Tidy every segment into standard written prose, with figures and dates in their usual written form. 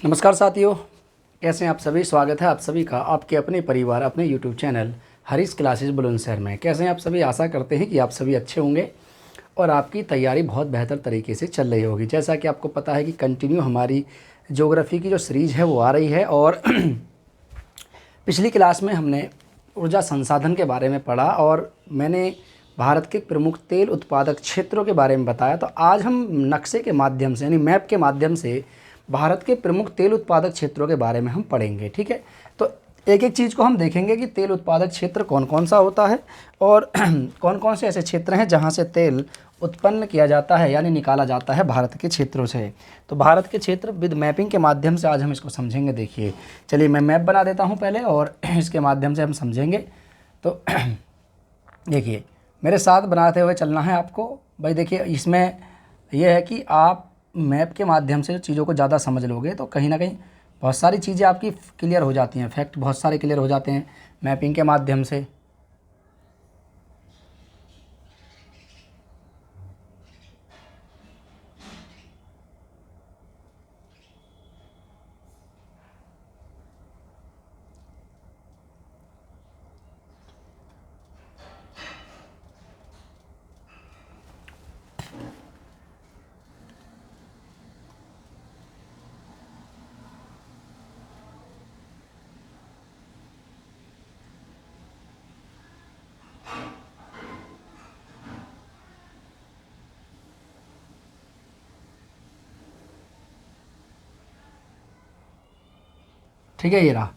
नमस्कार साथियों, कैसे हैं आप सभी। स्वागत है आप सभी का आपके अपने परिवार अपने YouTube channel Harish classes Bulandshahr में। कैसे हैं आप सभी। आशा करते हैं कि आप सभी अच्छे होंगे और आपकी तैयारी बहुत बेहतर तरीके से चल रही होगी। जैसा कि आपको पता है कि कंटिन्यू हमारी ज्योग्राफी की जो सीरीज़ है वो आ रही है और पिछली क्लास में हमने ऊर्जा संसाधन के बारे में पढ़ा और मैंने भारत के प्रमुख तेल उत्पादक क्षेत्रों के बारे में बताया। तो आज हम नक्शे के माध्यम से यानी मैप के माध्यम से भारत के प्रमुख तेल उत्पादक क्षेत्रों के बारे में हम पढ़ेंगे। ठीक है, तो एक एक चीज़ को हम देखेंगे कि तेल उत्पादक क्षेत्र कौन कौन सा होता है और कौन कौन से ऐसे क्षेत्र हैं जहां से तेल उत्पन्न किया जाता है यानी निकाला जाता है भारत के क्षेत्रों से। तो भारत के क्षेत्र विद मैपिंग के माध्यम से आज हम इसको समझेंगे। देखिए, चलिए मैं मैप बना देता हूँ पहले और इसके माध्यम से हम समझेंगे। तो देखिए, मेरे साथ बनाते हुए चलना है आपको भाई। देखिए, इसमें यह है कि आप मैप के माध्यम से चीज़ों को ज़्यादा समझ लोगे तो कहीं ना कहीं बहुत सारी चीज़ें आपकी क्लियर हो जाती हैं, फैक्ट बहुत सारे क्लियर हो जाते हैं मैपिंग के माध्यम से। ठीक है, ये रहा।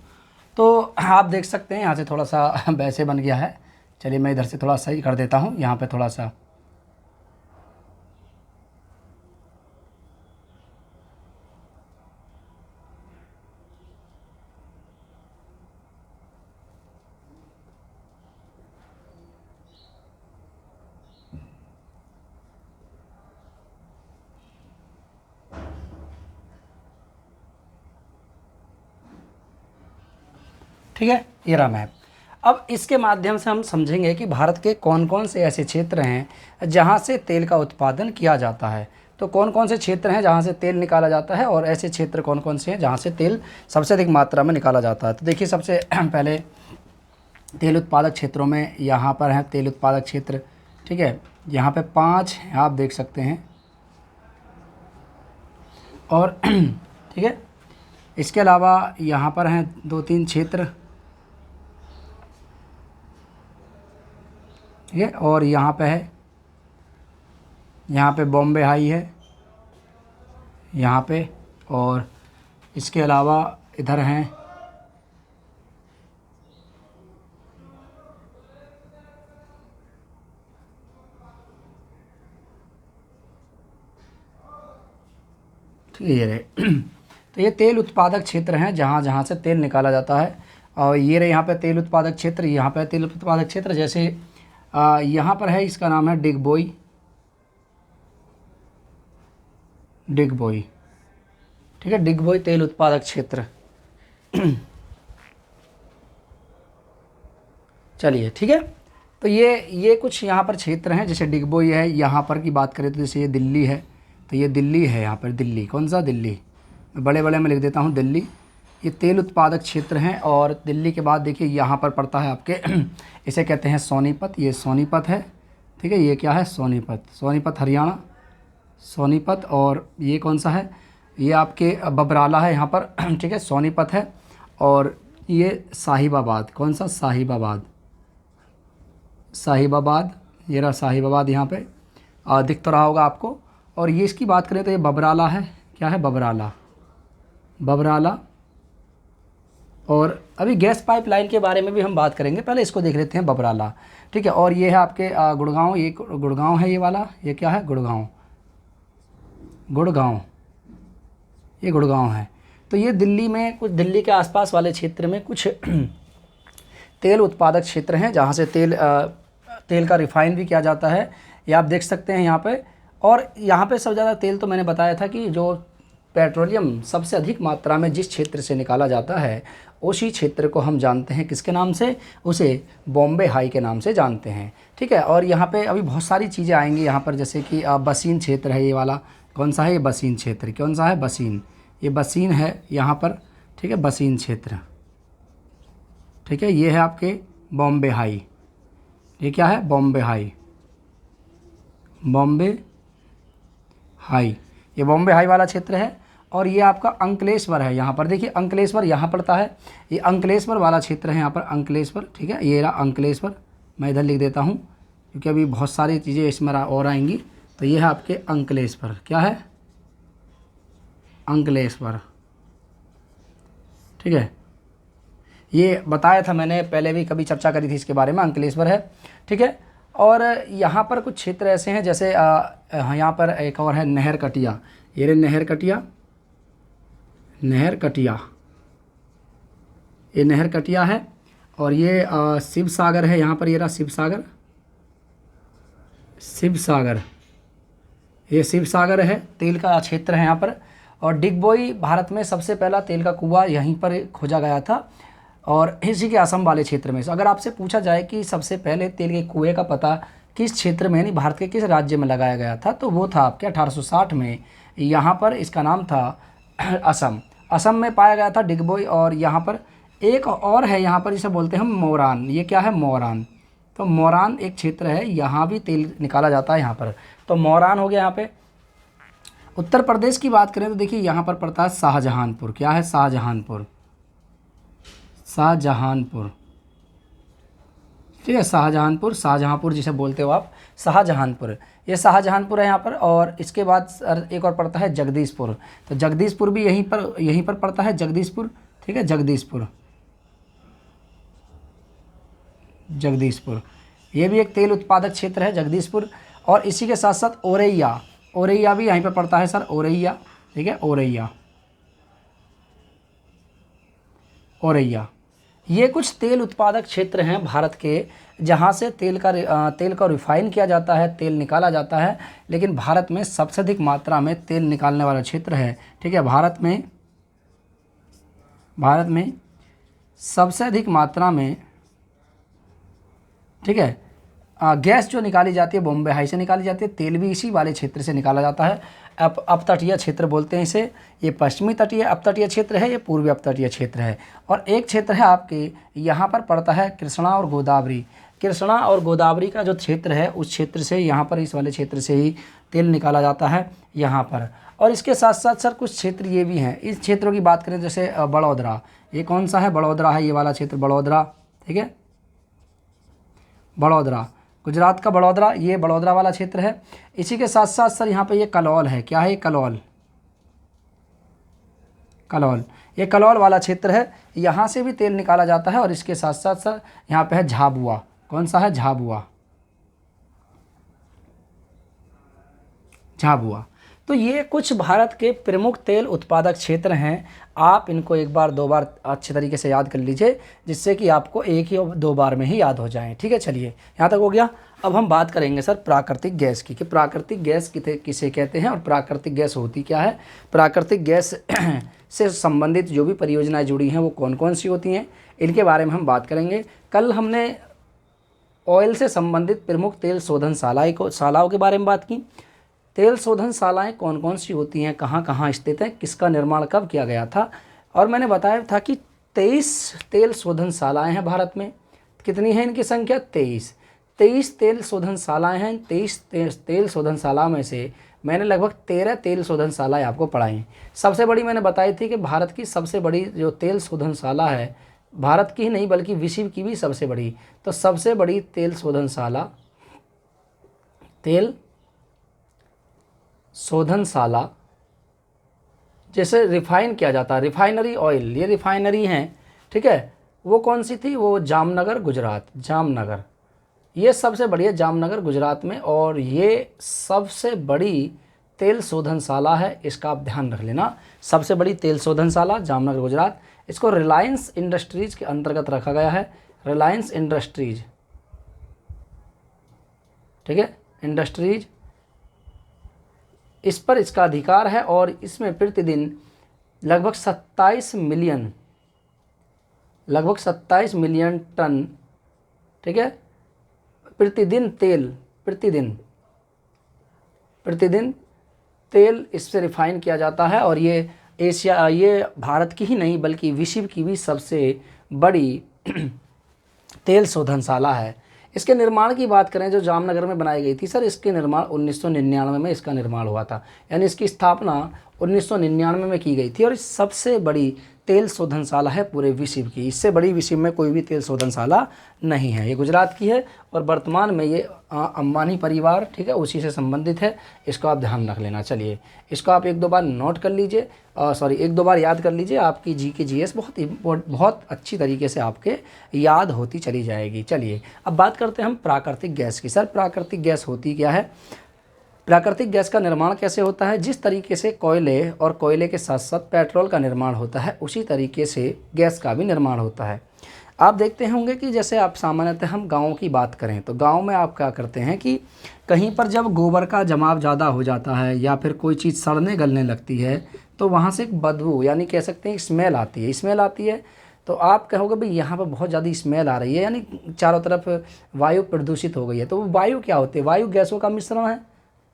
तो आप देख सकते हैं यहाँ से थोड़ा सा वैसे बन गया है। चलिए मैं इधर से थोड़ा सही कर देता हूँ, यहाँ पे थोड़ा सा। ठीक है, ये रहा मैप। अब इसके माध्यम से हम समझेंगे कि भारत के कौन कौन से ऐसे क्षेत्र हैं जहाँ से तेल का उत्पादन किया जाता है। तो कौन कौन से क्षेत्र हैं जहाँ से तेल निकाला जाता है और ऐसे क्षेत्र कौन कौन से हैं जहाँ से तेल सबसे अधिक मात्रा में निकाला जाता है। तो देखिए, सबसे पहले तेल उत्पादक क्षेत्रों में यहाँ पर है तेल उत्पादक क्षेत्र। ठीक है, यहाँ पे 5 हैं, आप देख सकते हैं। और ठीक है, इसके अलावा यहाँ पर हैं 2-3 क्षेत्र। ठीक है, और यहाँ पे है, यहाँ पे बॉम्बे हाई है यहाँ पे, और इसके अलावा इधर हैं ठीक है ये रहे। तो ये तेल उत्पादक क्षेत्र हैं जहाँ जहाँ से तेल निकाला जाता है। और ये रहे यहाँ पे तेल उत्पादक क्षेत्र, यहाँ पे तेल उत्पादक क्षेत्र। जैसे यहाँ पर है, इसका नाम है डिगबोई। डिगबोई, ठीक है, डिगबोई तेल उत्पादक क्षेत्र। चलिए, ठीक है। तो ये कुछ यहाँ पर क्षेत्र हैं। जैसे डिगबोई है, यहाँ पर की बात करें तो जैसे ये दिल्ली है, तो ये दिल्ली है। यहाँ पर दिल्ली, कौन सा दिल्ली, बड़े बड़े में लिख देता हूँ दिल्ली। ये तेल उत्पादक क्षेत्र हैं। और दिल्ली के बाद देखिए यहाँ पर पड़ता है आपके इसे कहते हैं सोनीपत। ये सोनीपत है। ठीक है, ये क्या है, सोनीपत। सोनीपत हरियाणा, सोनीपत। और ये कौन सा है, ये आपके बबराला है यहाँ पर। ठीक है, सोनीपत है। और ये साहिबाबाद, कौन सा, साहिबाबाद। साहिबाबाद, ये रहा साहिबाबाद, यहाँ पे दिख तो रहा होगा आपको। और ये इसकी बात करें तो ये बबराला है। क्या है, बबराला, बबराला। और अभी गैस पाइपलाइन के बारे में भी हम बात करेंगे, पहले इसको देख लेते हैं, बबराला। ठीक है, और ये है आपके गुड़गांव। ये गुड़गांव है, ये वाला, ये क्या है, गुड़गांव, गुड़गांव, ये गुड़गांव है। तो ये दिल्ली में, कुछ दिल्ली के आसपास वाले क्षेत्र में कुछ तेल उत्पादक क्षेत्र हैं जहाँ से तेल का रिफाइन भी किया जाता है। ये आप देख सकते हैं यहाँ पे। और यहाँ पे सबसे ज़्यादा तेल तो मैंने बताया था कि जो पेट्रोलियम सबसे अधिक मात्रा में जिस क्षेत्र से निकाला जाता है उसी क्षेत्र को हम जानते हैं किसके नाम से, उसे बॉम्बे हाई के नाम से जानते हैं। ठीक है, और यहाँ पे अभी बहुत सारी चीज़ें आएंगी यहाँ पर, जैसे कि बसीन क्षेत्र है ये वाला। कौन सा है, ये बसीन क्षेत्र। कौन सा है, बसीन, ये बसीन है यहाँ पर, ठीक है, बसीन क्षेत्र, ठीक है। ये है आपके बॉम्बे हाई, ये क्या है, बॉम्बे हाई, बॉम्बे हाई, ये बॉम्बे हाई वाला क्षेत्र है। और ये आपका अंकलेश्वर है, यहाँ पर देखिए अंकलेश्वर यहाँ पड़ता है, ये अंकलेश्वर वाला क्षेत्र है यहाँ पर, अंकलेश्वर, ठीक है। ये रहा अंकलेश्वर, मैं इधर लिख देता हूँ क्योंकि अभी बहुत सारी चीज़ें इसमें और आएंगी। तो ये है आपके अंकलेश्वर, क्या है, अंकलेश्वर, ठीक है। ये बताया था मैंने पहले भी, कभी चर्चा करी थी इसके बारे में, अंकलेश्वर है, ठीक है। और यहाँ पर कुछ क्षेत्र ऐसे हैं जैसे यहाँ पर एक और है नहर कटिया, ये रहे नहर कटिया, नहर कटिया, ये नहर कटिया है। और ये शिव सागर है यहाँ पर, ये रहा शिव सागर, शिव सागर, ये शिव सागर है, तेल का क्षेत्र है यहाँ पर। और डिगबोई भारत में सबसे पहला तेल का कुआं यहीं पर खोजा गया था, और इसी के असम वाले क्षेत्र में। अगर आपसे पूछा जाए कि सबसे पहले तेल के कुएं का पता किस क्षेत्र में, यानी भारत के किस राज्य में लगाया गया था, तो वो था आपके 1860 में, यहाँ पर इसका नाम था असम, असम में पाया गया था डिगबोई। और यहाँ पर एक और है यहाँ पर, जिसे बोलते हैं हम मोरान, ये क्या है, मोरान। तो मोरान एक क्षेत्र है, यहाँ भी तेल निकाला जाता है यहाँ पर। तो मोरान हो गया यहाँ पे। उत्तर प्रदेश की बात करें तो देखिए यहाँ पर पड़ता है शाहजहानपुर, क्या है, शाहजहानपुर, शाहजहानपुर, ठीक है, शाहजहानपुर, शाहजहांपुर जिसे बोलते हो आप, शाहजहानपुर, ये शाहजहानपुर है यहाँ पर। और इसके बाद एक और पड़ता है जगदीशपुर, तो जगदीशपुर भी यहीं पर पड़ता है, जगदीशपुर, ठीक है, जगदीशपुर, जगदीशपुर, ये भी एक तेल उत्पादक क्षेत्र है जगदीशपुर। और इसी के साथ साथ औरैया, औरैया भी यहीं पर पड़ता है सर, औरैया, ठीक है, औरैया, औरैया। ये कुछ तेल उत्पादक क्षेत्र हैं भारत के, जहाँ से तेल का रिफाइन किया जाता है, तेल निकाला जाता है। लेकिन भारत में सबसे अधिक मात्रा में तेल निकालने वाला क्षेत्र है, ठीक है, भारत में सबसे अधिक मात्रा में, ठीक है, गैस जो निकाली जाती है बॉम्बे हाई से निकाली जाती है, तेल भी इसी वाले क्षेत्र से निकाला जाता है। अपतटीय क्षेत्र बोलते हैं इसे, ये पश्चिमी तटीय अपतटीय क्षेत्र है, ये पूर्वी अपतटीय क्षेत्र है। और एक क्षेत्र है आपके यहाँ पर पड़ता है कृष्णा और गोदावरी, कृष्णा और गोदावरी का जो क्षेत्र है, उस क्षेत्र से, यहाँ पर इस वाले क्षेत्र से ही तेल निकाला जाता है यहाँ पर। और इसके साथ साथ सर कुछ क्षेत्र ये भी हैं, इस क्षेत्रों की बात करें जैसे बड़ौदरा, ये कौन सा है, बड़ौदरा है, ये वाला क्षेत्र बड़ौदरा, ठीक है, बड़ौदरा, गुजरात का बड़ौदरा, ये बड़ौदरा वाला क्षेत्र है। इसी के साथ साथ सर यहाँ पे ये कलौल है, क्या है, कलौल, कलौल, ये कलौल वाला क्षेत्र है, यहाँ से भी तेल निकाला जाता है। और इसके साथ साथ सर यहाँ पे है झाबुआ, कौन सा है, झाबुआ, झाबुआ। तो ये कुछ भारत के प्रमुख तेल उत्पादक क्षेत्र हैं। आप इनको एक बार दो बार अच्छे तरीके से याद कर लीजिए, जिससे कि आपको एक ही और दो बार में ही याद हो जाएं, ठीक है। चलिए यहाँ तक हो गया। अब हम बात करेंगे सर प्राकृतिक गैस की, कि प्राकृतिक गैस किसे कहते हैं और प्राकृतिक गैस होती क्या है, प्राकृतिक गैस से संबंधित जो भी परियोजनाएं जुड़ी हैं वो कौन कौन सी होती हैं, इनके बारे में हम बात करेंगे। कल हमने ऑयल से संबंधित प्रमुख तेल शोधन शालाओं के बारे में बात की। तेल शोधनशालाएँ कौन कौन सी होती हैं, कहाँ कहाँ स्थित हैं, किसका निर्माण कब किया गया था। और मैंने बताया था कि 23 तेल शोधनशालाएँ हैं भारत में। कितनी है इनकी संख्या, 23 तेल शोधनशालाएँ हैं। 23 तेल शोधनशाला में से मैंने लगभग 13 तेल शोधनशालाएँ आपको पढ़ाई। सबसे बड़ी मैंने बताई थी कि भारत की सबसे बड़ी जो तेल शोधनशाला है, भारत की ही नहीं बल्कि विश्व की भी सबसे बड़ी, तो सबसे बड़ी तेल शोधनशाला जैसे रिफाइन किया जाता है, रिफाइनरी ऑयल, ये रिफाइनरी हैं, ठीक है, वो कौन सी थी, वो जामनगर गुजरात, जामनगर, ये सबसे बड़ी है जामनगर गुजरात में। और ये सबसे बड़ी तेल शोधनशाला है, इसका आप ध्यान रख लेना, सबसे बड़ी तेल शोधनशाला जामनगर गुजरात। इसको रिलायंस इंडस्ट्रीज के अंतर्गत रखा गया है, रिलायंस इंडस्ट्रीज, ठीक है, इंडस्ट्रीज, इस पर इसका अधिकार है। और इसमें प्रतिदिन लगभग 27 मिलियन टन, ठीक है, प्रतिदिन तेल इससे रिफाइन किया जाता है। और ये एशिया, ये भारत की ही नहीं बल्कि विश्व की भी सबसे बड़ी तेल शोधनशाला है। इसके निर्माण की बात करें जो जामनगर में बनाई गई थी सर, इसके निर्माण 1999 में इसका निर्माण हुआ था, यानी इसकी स्थापना 1999 में की गई थी। और इस सबसे बड़ी तेल शोधनशाला है पूरे विश्व की, इससे बड़ी विश्व में कोई भी तेल शोधनशाला नहीं है। ये गुजरात की है और वर्तमान में ये अंबानी परिवार, ठीक है, उसी से संबंधित है। इसको आप ध्यान रख लेना। चलिए इसको आप एक दो बार नोट कर लीजिए, एक दो बार याद कर लीजिए, आपकी GK GS बहुत अच्छी तरीके से आपके याद होती चली जाएगी। चलिए अब बात करते हैं हम प्राकृतिक गैस की। सर प्राकृतिक गैस होती क्या है? प्राकृतिक गैस का निर्माण कैसे होता है? जिस तरीके से कोयले और कोयले के साथ साथ पेट्रोल का निर्माण होता है, उसी तरीके से गैस का भी निर्माण होता है। आप देखते होंगे कि जैसे आप सामान्यतः हम गाँव की बात करें तो गाँव में आप क्या करते हैं कि कहीं पर जब गोबर का जमाव ज़्यादा हो जाता है या फिर कोई चीज़ सड़ने गलने लगती है तो वहाँ से एक बदबू, यानी कह सकते हैं स्मेल आती है। स्मेल आती है तो आप कहोगे भाई यहाँ पर बहुत ज़्यादा स्मेल आ रही है, यानी चारों तरफ वायु प्रदूषित हो गई है। तो वो वायु क्या होती है? वायु गैसों का मिश्रण है।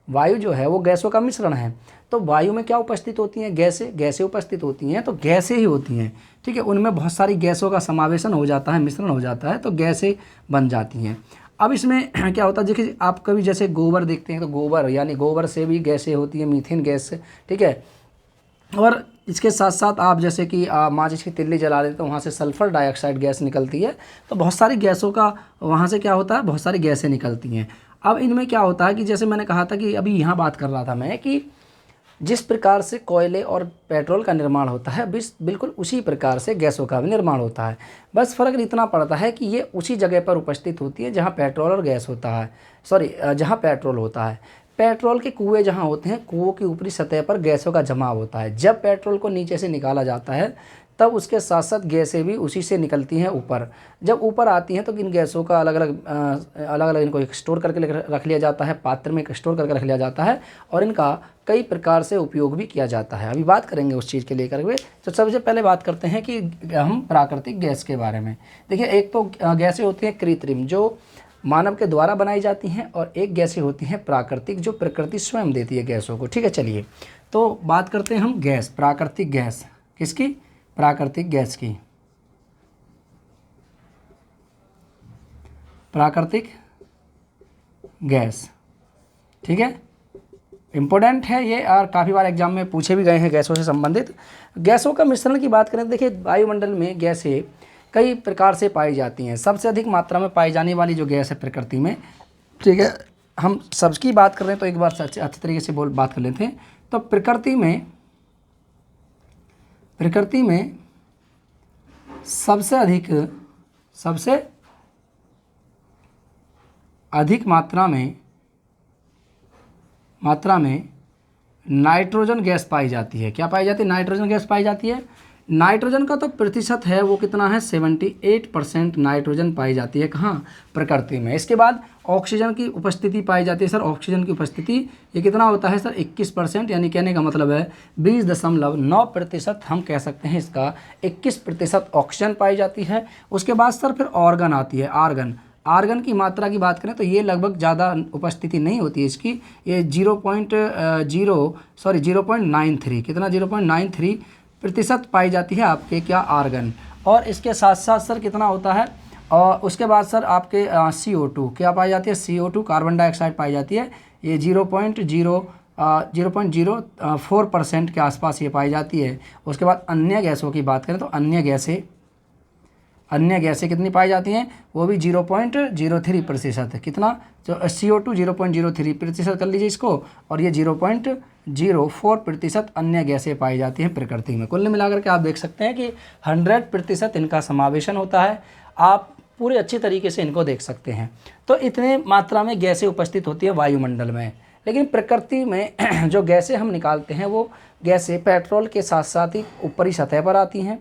वायु जो है वो गैसों का मिश्रण है। तो वायु में क्या उपस्थित होती हैं? गैसें उपस्थित होती हैं। तो गैसें ही होती हैं, ठीक है, उनमें बहुत सारी गैसों का समावेशन हो जाता है, मिश्रण हो जाता है, तो गैसें बन जाती हैं। अब इसमें क्या होता है, देखिए आप कभी जैसे गोबर देखते हैं तो गोबर, यानी गोबर से भी गैसें होती हैं, मीथेन गैस, ठीक है। और इसके साथ साथ आप जैसे कि माचिस की तिल्ली जला देते तो वहाँ से सल्फ़र डाइऑक्साइड गैस निकलती है। तो बहुत सारी गैसों का वहाँ से क्या होता है, बहुत सारी गैसें निकलती हैं। अब इनमें क्या होता है कि जैसे मैंने कहा था कि अभी यहाँ बात कर रहा था मैं कि जिस प्रकार से कोयले और पेट्रोल का निर्माण होता है बिल्कुल उसी प्रकार से गैसों का भी निर्माण होता है। बस फ़र्क इतना पड़ता है कि ये उसी जगह पर उपस्थित होती है जहाँ पेट्रोल और गैस होता है, जहाँ पेट्रोल होता है। पेट्रोल के कुएँ जहाँ होते हैं, कुओं की ऊपरी सतह पर गैसों का जमाव होता है। जब पेट्रोल को नीचे से निकाला जाता है तब उसके साथ साथ गैसें भी उसी से निकलती हैं ऊपर। जब ऊपर आती हैं तो इन गैसों का अलग अलग इनको स्टोर करके रख लिया जाता है, पात्र में स्टोर करके रख लिया जाता है और इनका कई प्रकार से उपयोग भी किया जाता है। अभी बात करेंगे उस चीज़ के लेकर के। तो सबसे पहले बात करते हैं कि हम प्राकृतिक गैस के बारे में। देखिए एक तो गैसें होती हैं कृत्रिम, जो मानव के द्वारा बनाई जाती हैं, और एक गैसें होती हैं प्राकृतिक, जो प्रकृति स्वयं देती है गैसों को, ठीक है। चलिए तो बात करते हैं हम गैस, प्राकृतिक गैस किसकी? प्राकृतिक गैस की। प्राकृतिक गैस, ठीक है, इम्पोर्टेंट है ये और काफ़ी बार एग्जाम में पूछे भी गए हैं गैसों से संबंधित। गैसों का मिश्रण की बात करें, देखिए वायुमंडल में गैसें कई प्रकार से पाई जाती हैं। सबसे अधिक मात्रा में पाई जाने वाली जो गैस है प्रकृति में, ठीक है, हम सबकी बात कर रहे हैं तो एक बार अच्छे तरीके से बात कर लेते हैं। तो प्रकृति में सबसे अधिक मात्रा में नाइट्रोजन गैस पाई जाती है। क्या पाई जाती है? नाइट्रोजन गैस पाई जाती है। नाइट्रोजन का तो प्रतिशत है वो कितना है? 78% नाइट्रोजन पाई जाती है। कहाँ? प्रकृति में। इसके बाद ऑक्सीजन की उपस्थिति पाई जाती है। सर ऑक्सीजन की उपस्थिति ये कितना होता है? सर 21%, यानी कहने का मतलब है 20.9% हम कह सकते हैं इसका 21% ऑक्सीजन पाई जाती है। उसके बाद सर फिर ऑर्गन आती है, आर्गन की मात्रा की बात करें तो ये लगभग ज़्यादा उपस्थिति नहीं होती है इसकी, ये 0.93, कितना? 0.93% पाई जाती है आपके क्या? आर्गन। और इसके साथ साथ सर कितना होता है? और उसके बाद सर आपके CO2 क्या पाई जाती है? CO2 कार्बन डाइऑक्साइड पाई जाती है। ये 0.04% के आसपास ये पाई जाती है। उसके बाद अन्य गैसों की बात करें तो अन्य गैसें कितनी पाई जाती हैं? वो भी 0.03% है। कितना? जो CO2 0.03% कर लीजिए इसको, और ये 0.04% अन्य गैसें पाई जाती हैं प्रकृति में। कुल मिलाकर के आप देख सकते हैं कि 100% इनका समावेशन होता है। आप पूरे अच्छी तरीके से इनको देख सकते हैं। तो इतने मात्रा में गैसें उपस्थित होती है वायुमंडल में। लेकिन प्रकृति में जो गैसें हम निकालते हैं वो गैसें पेट्रोल के साथ साथ ही ऊपरी सतह पर आती हैं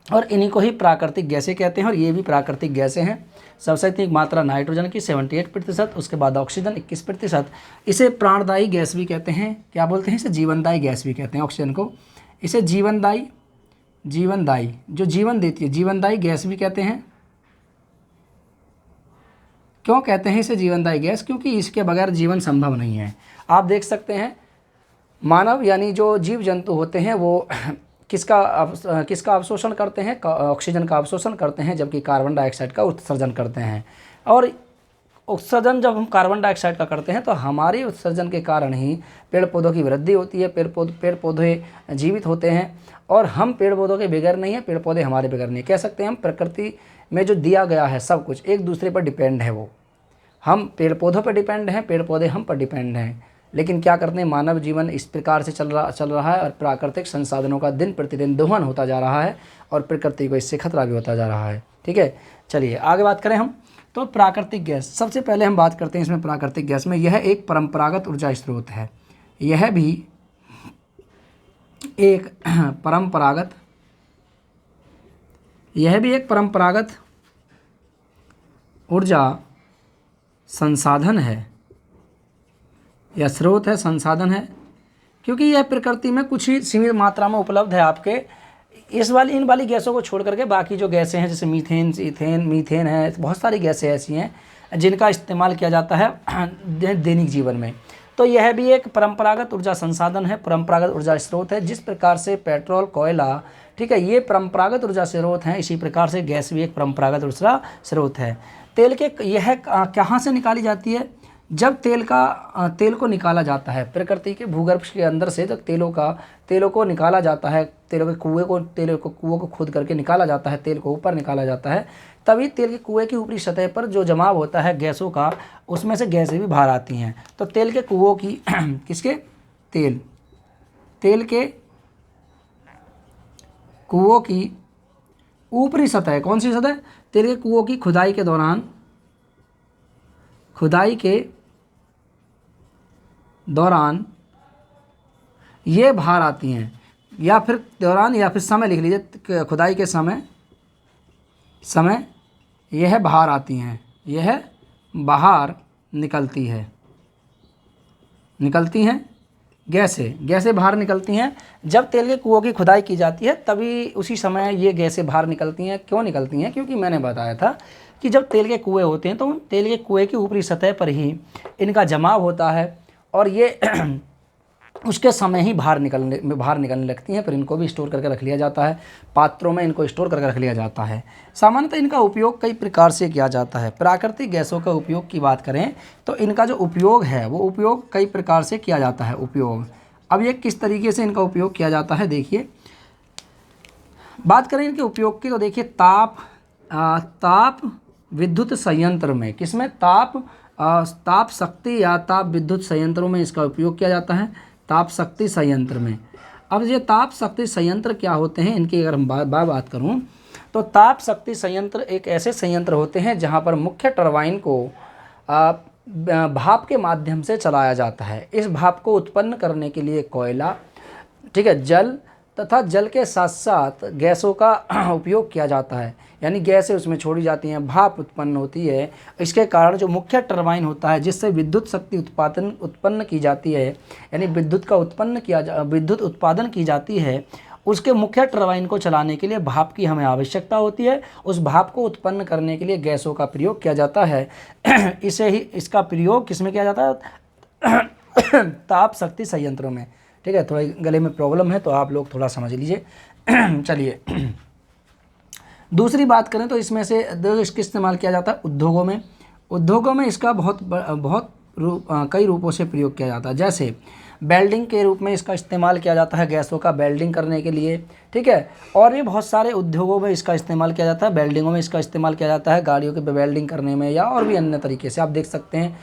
और इन्हीं को ही प्राकृतिक गैसें कहते हैं। और ये भी प्राकृतिक गैसें हैं। सबसे अधिक मात्रा नाइट्रोजन की 78%, उसके बाद ऑक्सीजन 21%। इसे प्राणदायी गैस भी कहते हैं। क्या बोलते हैं? इसे जीवनदायी गैस भी कहते हैं ऑक्सीजन को। इसे जीवनदायी जो जीवन देती है, जीवनदायी गैस भी कहते हैं। क्यों कहते हैं इसे जीवनदायी गैस? क्योंकि इसके बगैर जीवन संभव नहीं है। आप देख सकते हैं मानव यानी जो जीव जंतु होते हैं वो किसका अवशोषण करते हैं, ऑक्सीजन का अवशोषण करते हैं, जबकि कार्बन डाइऑक्साइड का उत्सर्जन करते हैं। और उत्सर्जन जब हम कार्बन डाइऑक्साइड का करते हैं तो हमारे उत्सर्जन के कारण ही पेड़ पौधों की वृद्धि होती है, पेड़ पौधे जीवित होते हैं। और हम पेड़ पौधों के बगैर नहीं है, पेड़ पौधे हमारे बगैर नहीं है। कह सकते हैं हम प्रकृति में जो दिया गया है सब कुछ एक दूसरे पर डिपेंड है। वो हम पेड़ पौधों पर डिपेंड हैं, पेड़ पौधे हम पर डिपेंड हैं। लेकिन क्या करते हैं, मानव जीवन इस प्रकार से चल रहा है और प्राकृतिक संसाधनों का दिन प्रतिदिन दोहन होता जा रहा है और प्रकृति को इससे खतरा भी होता जा रहा है। ठीक है, चलिए आगे बात करें हम। तो प्राकृतिक गैस, सबसे पहले हम बात करते हैं इसमें प्राकृतिक गैस में। यह एक परंपरागत ऊर्जा स्रोत है। यह भी एक परंपरागत ऊर्जा संसाधन है या स्रोत है, संसाधन है, क्योंकि यह प्रकृति में कुछ ही सीमित मात्रा में उपलब्ध है। आपके इन वाली गैसों को छोड़ करके बाकी जो गैसें हैं जैसे मीथेन है, बहुत सारी गैसें ऐसी हैं जिनका इस्तेमाल किया जाता है दैनिक जीवन में। तो यह भी एक परंपरागत ऊर्जा संसाधन है, परंपरागत ऊर्जा स्रोत है। जिस प्रकार से पेट्रोल, कोयला, ठीक है, ये परंपरागत ऊर्जा स्रोत हैं, इसी प्रकार से गैस भी एक परंपरागत ऊर्जा स्रोत है। यह कहाँ से निकाली जाती है? जब तेल को निकाला जाता है प्रकृति के भूगर्भ के अंदर से, जब तेलों को निकाला जाता है, तेलों के कुओं को खोद करके निकाला जाता है, तेल को ऊपर निकाला जाता है, तभी तेल के कुएं की ऊपरी सतह पर जो जमाव होता है गैसों का, उसमें से गैसें भी बाहर आती हैं। तो तेल के कुओं की तेल के कुओं की ऊपरी सतह, कौन सी सतह? तेल के कुओं की खुदाई के दौरान ये बाहर आती हैं, या फिर दौरान या फिर समय लिख लीजिए, खुदाई के समय यह बाहर आती हैं, यह बाहर निकलती हैं गैसें बाहर निकलती हैं। जब तेल के कुओं की खुदाई की जाती है तभी उसी समय ये गैसें बाहर निकलती हैं। क्यों निकलती हैं? क्योंकि मैंने बताया था कि जब तेल के कुएं होते हैं तो तेल के कुएं की ऊपरी सतह पर ही इनका जमाव होता है और ये उसके समय ही बाहर निकलने लगती हैं। फिर इनको भी स्टोर करके रख लिया जाता है, पात्रों में इनको स्टोर करके रख लिया जाता है। सामान्यतः इनका उपयोग कई प्रकार से किया जाता है। प्राकृतिक गैसों का उपयोग की बात करें तो इनका जो उपयोग है वो उपयोग कई प्रकार से किया जाता है। अब ये किस तरीके से इनका उपयोग किया जाता है, देखिए, बात करें इनके उपयोग की तो देखिए, ताप विद्युत संयंत्र में, किसमें? ताप शक्ति या ताप विद्युत संयंत्रों में इसका उपयोग किया जाता है, ताप शक्ति संयंत्र में। अब ये ताप शक्ति संयंत्र क्या होते हैं, इनकी अगर हम बात करूं तो ताप शक्ति संयंत्र एक ऐसे संयंत्र होते हैं जहां पर मुख्य टरबाइन को भाप के माध्यम से चलाया जाता है। इस भाप को उत्पन्न करने के लिए कोयला, ठीक है, जल तथा जल के साथ साथ गैसों का उपयोग किया जाता है। यानी गैसें उसमें छोड़ी जाती हैं, भाप उत्पन्न होती है। इसके कारण जो मुख्य टरबाइन होता है जिससे विद्युत शक्ति उत्पन्न की जाती है, यानी विद्युत उत्पादन की जाती है, उसके मुख्य टरबाइन को चलाने के लिए भाप की हमें आवश्यकता होती है। उस भाप को उत्पन्न करने के लिए गैसों का प्रयोग किया जाता है। इसका प्रयोग किसमें किया जाता है? ताप शक्ति संयंत्रों में। ठीक है, थोड़ा गले में प्रॉब्लम है तो आप लोग थोड़ा समझ लीजिए। चलिए दूसरी बात करें तो इसमें से इसका इस्तेमाल किया जाता है उद्योगों में इसका कई रूपों से प्रयोग किया जाता है। जैसे वेल्डिंग के रूप में इसका इस्तेमाल किया जाता है, गैसों का वेल्डिंग करने के लिए, ठीक है। और भी बहुत सारे उद्योगों में इसका इस्तेमाल किया जाता है, वेल्डिंगों में इसका इस्तेमाल किया जाता है, गाड़ियों के वेल्डिंग करने में या और भी अन्य तरीके से आप देख सकते हैं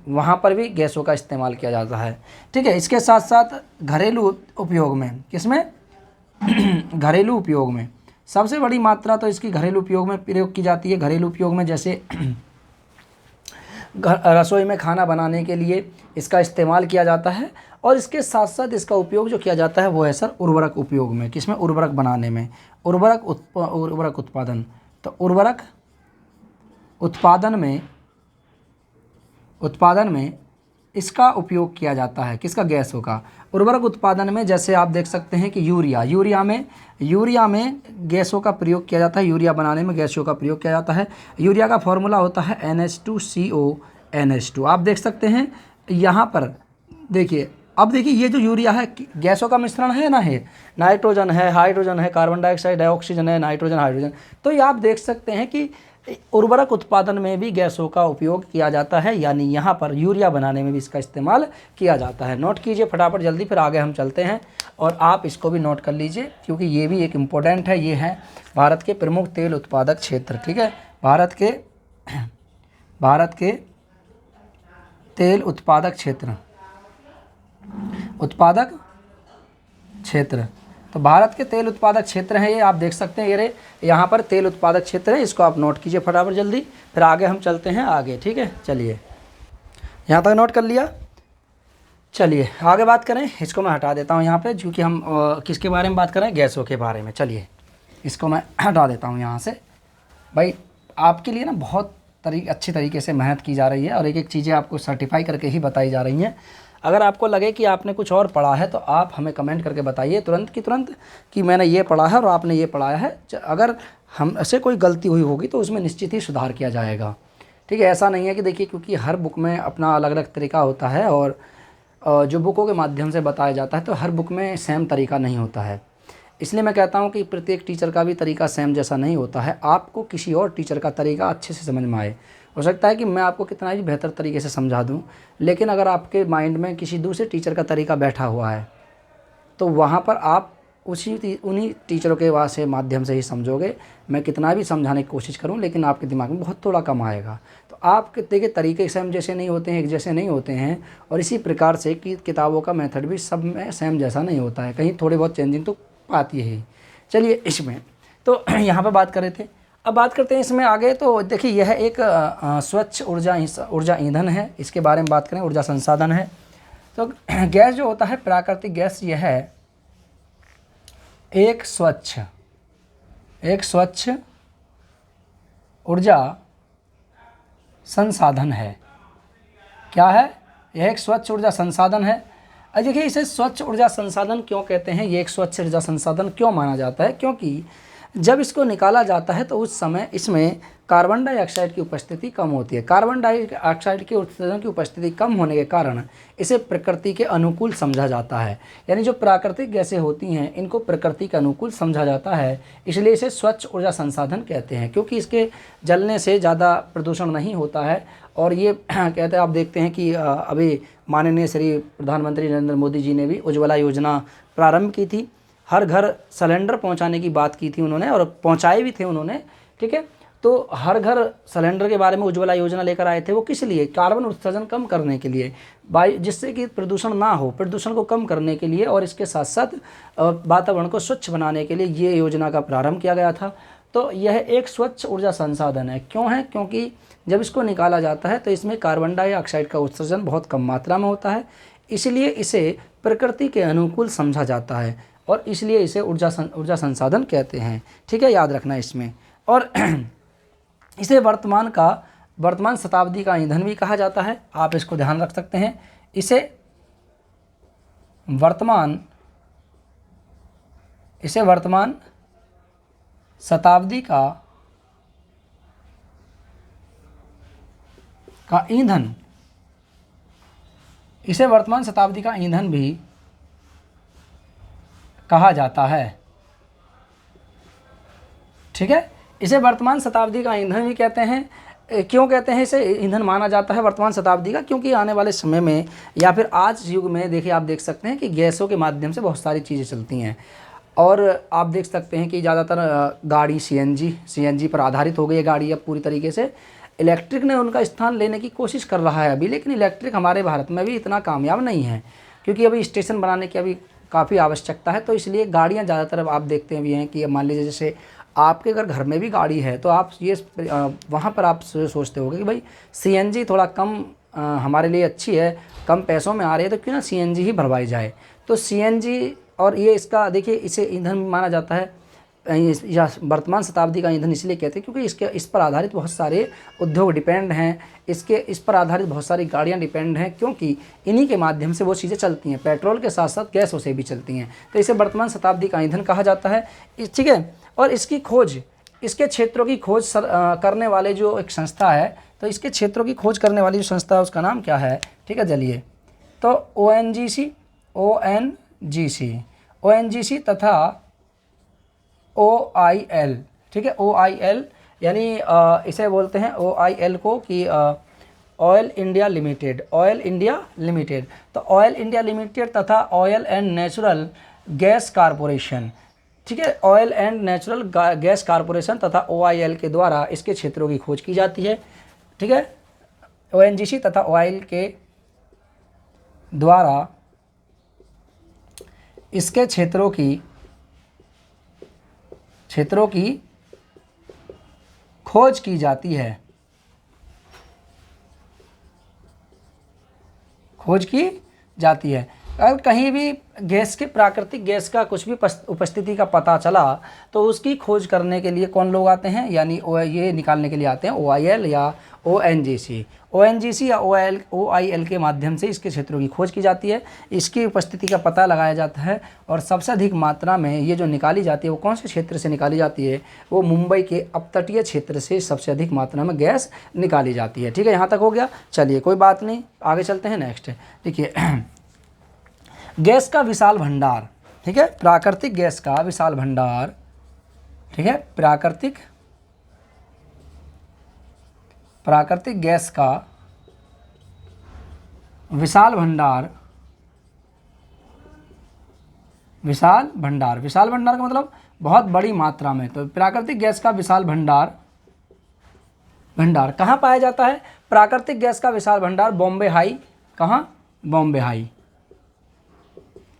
वहाँ पर भी गैसों का इस्तेमाल किया जाता है। ठीक है, इसके साथ साथ घरेलू उपयोग में, किसमें? घरेलू उपयोग में सबसे बड़ी मात्रा तो इसकी घरेलू उपयोग में प्रयोग की जाती है। घरेलू उपयोग में जैसे रसोई में खाना बनाने के लिए इसका इस्तेमाल किया जाता है। और इसके साथ साथ इसका उपयोग जो किया जाता है वो है सर उर्वरक उपयोग में। किसमें? उर्वरक बनाने में, उर्वरक उत्पादन। तो उर्वरक उत्पादन में इसका उपयोग किया जाता है। किसका? गैसों का। उर्वरक उत्पादन में जैसे आप देख सकते हैं कि यूरिया में गैसों का प्रयोग किया जाता है, यूरिया बनाने में गैसों का प्रयोग किया जाता है। यूरिया का फॉर्मूला होता है NH2CO NH2। आप देख सकते हैं यहाँ पर, देखिए अब देखिए ये जो यूरिया है गैसों का मिश्रण है ना, है नाइट्रोजन है, हाइड्रोजन है, कार्बन डाइऑक्साइड है, ऑक्सीजन है, नाइट्रोजन, हाइड्रोजन। तो ये आप देख सकते हैं कि उर्वरक उत्पादन में भी गैसों का उपयोग किया जाता है, यानी यहाँ पर यूरिया बनाने में भी इसका इस्तेमाल किया जाता है। नोट कीजिए फटाफट जल्दी, फिर आगे हम चलते हैं और आप इसको भी नोट कर लीजिए क्योंकि ये भी एक इम्पोर्टेंट है। ये है भारत के प्रमुख तेल उत्पादक क्षेत्र, ठीक है, भारत के तेल उत्पादक क्षेत्र। तो भारत के तेल उत्पादक क्षेत्र हैं ये, आप देख सकते हैं ये यहाँ पर तेल उत्पादक क्षेत्र है, इसको आप नोट कीजिए फटाफट जल्दी, फिर आगे हम चलते हैं आगे, ठीक है। चलिए यहाँ तक नोट कर लिया, चलिए आगे बात करें। इसको मैं हटा देता हूँ यहाँ पे, क्योंकि हम किसके बारे में बात करें, गैसों के बारे में। चलिए इसको मैं हटा देता हूँ यहाँ से। भाई आपके लिए ना बहुत अच्छी तरीके से मेहनत की जा रही है और एक एक चीज़ें आपको सर्टिफाई करके ही बताई जा रही हैं। अगर आपको लगे कि आपने कुछ और पढ़ा है तो आप हमें कमेंट करके बताइए तुरंत की तुरंत कि मैंने ये पढ़ा है और आपने ये पढ़ाया है। अगर हमसे कोई गलती हुई होगी तो उसमें निश्चित ही सुधार किया जाएगा, ठीक है। ऐसा नहीं है कि देखिए, क्योंकि हर बुक में अपना अलग अलग तरीका होता है और जो बुकों के माध्यम से बताया जाता है तो हर बुक में सेम तरीका नहीं होता है। इसलिए मैं कहता हूँ कि प्रत्येक टीचर का भी तरीका सेम जैसा नहीं होता है। आपको किसी और टीचर का तरीका अच्छे से समझ में आए। हो सकता है कि मैं आपको कितना भी बेहतर तरीके से समझा दूँ, लेकिन अगर आपके माइंड में किसी दूसरे टीचर का तरीका बैठा हुआ है तो वहाँ पर आप उन्हीं टीचरों के वहाँ से माध्यम से ही समझोगे। मैं कितना भी समझाने की कोशिश करूँ लेकिन आपके दिमाग में बहुत थोड़ा कम आएगा। तो आपके देखिए तरीके सेम जैसे नहीं होते हैं, एक जैसे नहीं होते हैं। और इसी प्रकार से कि किताबों का मेथड भी सब में सेम जैसा नहीं होता है, कहीं थोड़ी बहुत चेंजिंग तो आती है। चलिए इसमें तो यहाँ पर बात कर रहे थे, अब बात करते हैं इसमें आगे। तो देखिए यह एक स्वच्छ ऊर्जा ईंधन है, इसके बारे में बात करें, ऊर्जा संसाधन है। तो गैस जो होता है प्राकृतिक गैस, यह है एक स्वच्छ ऊर्जा संसाधन है। क्या है? यह एक स्वच्छ ऊर्जा संसाधन है। अब देखिए इसे स्वच्छ ऊर्जा संसाधन क्यों कहते हैं, ये एक स्वच्छ ऊर्जा संसाधन क्यों माना जाता है? क्योंकि जब इसको निकाला जाता है तो उस समय इसमें कार्बन डाइऑक्साइड की उपस्थिति कम होती है। कार्बन डाइऑक्साइड के उत्सर्जन की उपस्थिति कम होने के कारण इसे प्रकृति के अनुकूल समझा जाता है। यानी जो प्राकृतिक गैसें होती हैं इनको प्रकृति के अनुकूल समझा जाता है, इसलिए इसे स्वच्छ ऊर्जा संसाधन कहते हैं। क्योंकि इसके जलने से ज़्यादा प्रदूषण नहीं होता है। और ये कहते हैं, आप देखते हैं कि अभी माननीय श्री प्रधानमंत्री नरेंद्र मोदी जी ने भी उज्ज्वला योजना प्रारंभ की थी। हर घर सिलेंडर पहुंचाने की बात की थी उन्होंने और पहुंचाए भी थे उन्होंने, ठीक है। तो हर घर सिलेंडर के बारे में उज्ज्वला योजना लेकर आए थे। वो किस लिए? कार्बन उत्सर्जन कम करने के लिए, जिससे कि प्रदूषण ना हो, प्रदूषण को कम करने के लिए और इसके साथ साथ वातावरण को स्वच्छ बनाने के लिए ये योजना का प्रारंभ किया गया था। तो यह एक स्वच्छ ऊर्जा संसाधन है। क्यों है? क्योंकि जब इसको निकाला जाता है तो इसमें कार्बन डाइऑक्साइड का उत्सर्जन बहुत कम मात्रा में होता है, इसलिए इसे प्रकृति के अनुकूल समझा जाता है और इसलिए इसे ऊर्जा संसाधन कहते हैं, ठीक है, याद रखना इसमें। और इसे वर्तमान शताब्दी का ईंधन भी कहा जाता है, आप इसको ध्यान रख सकते हैं। इसे वर्तमान शताब्दी का ईंधन, इसे वर्तमान शताब्दी का ईंधन भी कहा जाता है, ठीक है। इसे वर्तमान शताब्दी का ईंधन भी कहते हैं। क्यों कहते हैं इसे ईंधन माना जाता है वर्तमान शताब्दी का? क्योंकि आने वाले समय में या फिर आज युग में देखिए, आप देख सकते हैं कि गैसों के माध्यम से बहुत सारी चीज़ें चलती हैं। और आप देख सकते हैं कि ज़्यादातर गाड़ी सीएनजी पर आधारित हो गई है गाड़ी अब पूरी तरीके से। इलेक्ट्रिक ने उनका स्थान लेने की कोशिश कर रहा है अभी, लेकिन इलेक्ट्रिक हमारे भारत में भी इतना कामयाब नहीं है, क्योंकि अभी स्टेशन बनाने की अभी काफ़ी आवश्यकता है। तो इसलिए गाड़ियाँ ज़्यादातर आप देखते भी हैं कि मान लीजिए जैसे आपके अगर घर में भी गाड़ी है तो आप ये वहाँ पर आप सोचते होंगे कि भाई सीएनजी थोड़ा कम हमारे लिए अच्छी है, कम पैसों में आ रही है, तो क्यों ना सीएनजी ही भरवाई जाए। तो सीएनजी और ये इसका देखिए इसे ईंधन माना जाता है, या वर्तमान शताब्दी का ईंधन इसलिए कहते हैं क्योंकि इस पर आधारित बहुत सारे उद्योग डिपेंड हैं, इस पर आधारित बहुत सारी गाड़ियां डिपेंड हैं, क्योंकि इन्हीं के माध्यम से वो चीज़ें चलती हैं। पेट्रोल के साथ साथ गैसों से भी चलती हैं। तो इसे वर्तमान शताब्दी का ईंधन कहा जाता है, ठीक है। और इसकी खोज, इसके क्षेत्रों की खोज करने वाले जो एक संस्था है, तो इसके क्षेत्रों की खोज करने वाली जो संस्था है उसका नाम क्या है, ठीक है। चलिए, तो ONGC, ONGC तथा OIL, ठीक है, OIL यानी इसे बोलते हैं OIL को कि oil India limited, oil India limited. तो ऑयल इंडिया लिमिटेड तथा oil and natural gas corporation, ठीक है, oil and natural gas corporation तथा OIL के द्वारा इसके क्षेत्रों की खोज की जाती है, ठीक है। ONGC तथा OIL के द्वारा इसके क्षेत्रों की खोज की जाती है, खोज की जाती है। अगर कहीं भी गैस के, प्राकृतिक गैस का कुछ भी उपस्थिति का पता चला तो उसकी खोज करने के लिए कौन लोग आते हैं, यानी ये निकालने के लिए आते हैं OIL या ONGC या OIL के माध्यम से इसके क्षेत्रों की खोज की जाती है, इसकी उपस्थिति का पता लगाया जाता है। और सबसे अधिक मात्रा में ये जो निकाली जाती है वो कौन से क्षेत्र से निकाली जाती है, वो मुंबई के अपतटीय क्षेत्र से सबसे अधिक मात्रा में गैस निकाली जाती है, ठीक है। यहाँ तक हो गया, चलिए कोई बात नहीं, आगे चलते हैं। नेक्स्ट देखिए, गैस का विशाल भंडार, ठीक है, प्राकृतिक गैस का विशाल भंडार, ठीक है, प्राकृतिक गैस का विशाल भंडार, विशाल भंडार का मतलब बहुत बड़ी मात्रा में। तो प्राकृतिक गैस का विशाल भंडार कहाँ पाया जाता है? प्राकृतिक गैस का विशाल भंडार बॉम्बे हाई, कहाँ?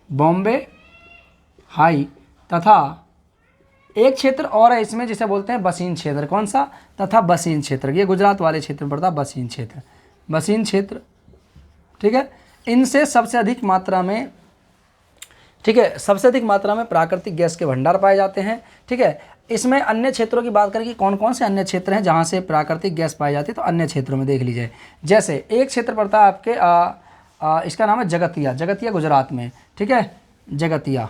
बॉम्बे हाई तथा एक क्षेत्र और है इसमें जिसे बोलते हैं बसीन क्षेत्र। कौन सा? तथा बसीन क्षेत्र, ये गुजरात वाले क्षेत्र में पड़ता है, बसीन क्षेत्र, ठीक है। इनसे सबसे अधिक मात्रा में, ठीक है, सबसे अधिक मात्रा में प्राकृतिक गैस के भंडार पाए जाते हैं, ठीक है। इसमें अन्य क्षेत्रों की बात करें कि कौन कौन से अन्य क्षेत्र हैं जहाँ से प्राकृतिक गैस पाई जाती है, तो अन्य क्षेत्रों में देख लीजिए। जैसे एक क्षेत्र पड़ता है आपके इसका नाम है जगतिया गुजरात में, ठीक है, जगतिया,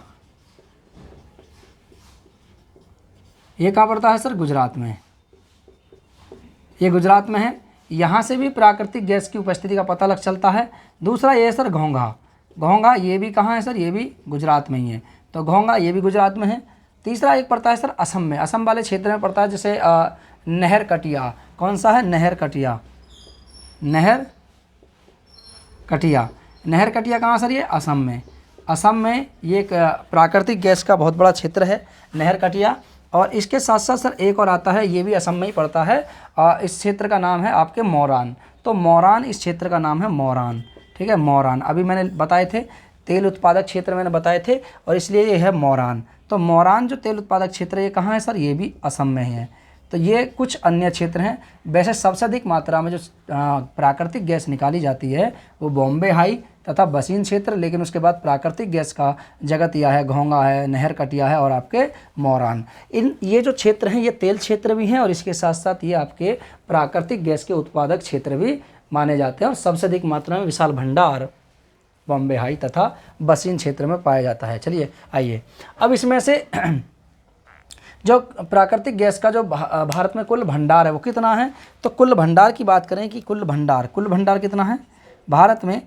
ये कहाँ पड़ता है सर? गुजरात में, ये गुजरात में है। यहाँ से भी प्राकृतिक गैस की उपस्थिति का पता लग चलता है। दूसरा ये है सर घोंघा, ये भी कहाँ है सर? ये भी गुजरात में ही है, तो घोंघा ये भी गुजरात में है। तीसरा एक पड़ता है सर असम में, असम वाले क्षेत्र में पड़ता है, जैसे नहर कटिया। कौन सा है? नहर कटिया कहाँ सर? ये असम में ये एक प्राकृतिक गैस का बहुत बड़ा क्षेत्र है, नहर कटिया। और इसके साथ साथ सर एक और आता है, ये भी असम में ही पड़ता है, इस क्षेत्र का नाम है आपके मोरान। तो मोरान, इस क्षेत्र का नाम है मोरान, ठीक है, मोरान। अभी मैंने बताए थे तेल उत्पादक क्षेत्र मैंने बताए थे, और इसलिए ये है मोरान। तो मोरान जो तेल उत्पादक क्षेत्र है ये कहाँ है सर? ये भी असम में ही है। तो ये कुछ अन्य क्षेत्र हैं। वैसे सबसे अधिक मात्रा में जो प्राकृतिक गैस निकाली जाती है वो बॉम्बे हाई तथा बसीन क्षेत्र, लेकिन उसके बाद प्राकृतिक गैस का जगतिया है, घोंघा है, नहर कटिया है और आपके मोरान। ये जो क्षेत्र हैं ये तेल क्षेत्र भी हैं और इसके साथ साथ ये आपके प्राकृतिक गैस के उत्पादक क्षेत्र भी माने जाते हैं। और सबसे अधिक मात्रा में विशाल भंडार बॉम्बे हाई तथा बसीन क्षेत्र में पाया जाता है। चलिए आइए, अब इसमें से जो प्राकृतिक गैस का जो भारत में कुल भंडार है वो कितना है? तो कुल भंडार की बात करें कि कुल भंडार कितना है भारत में?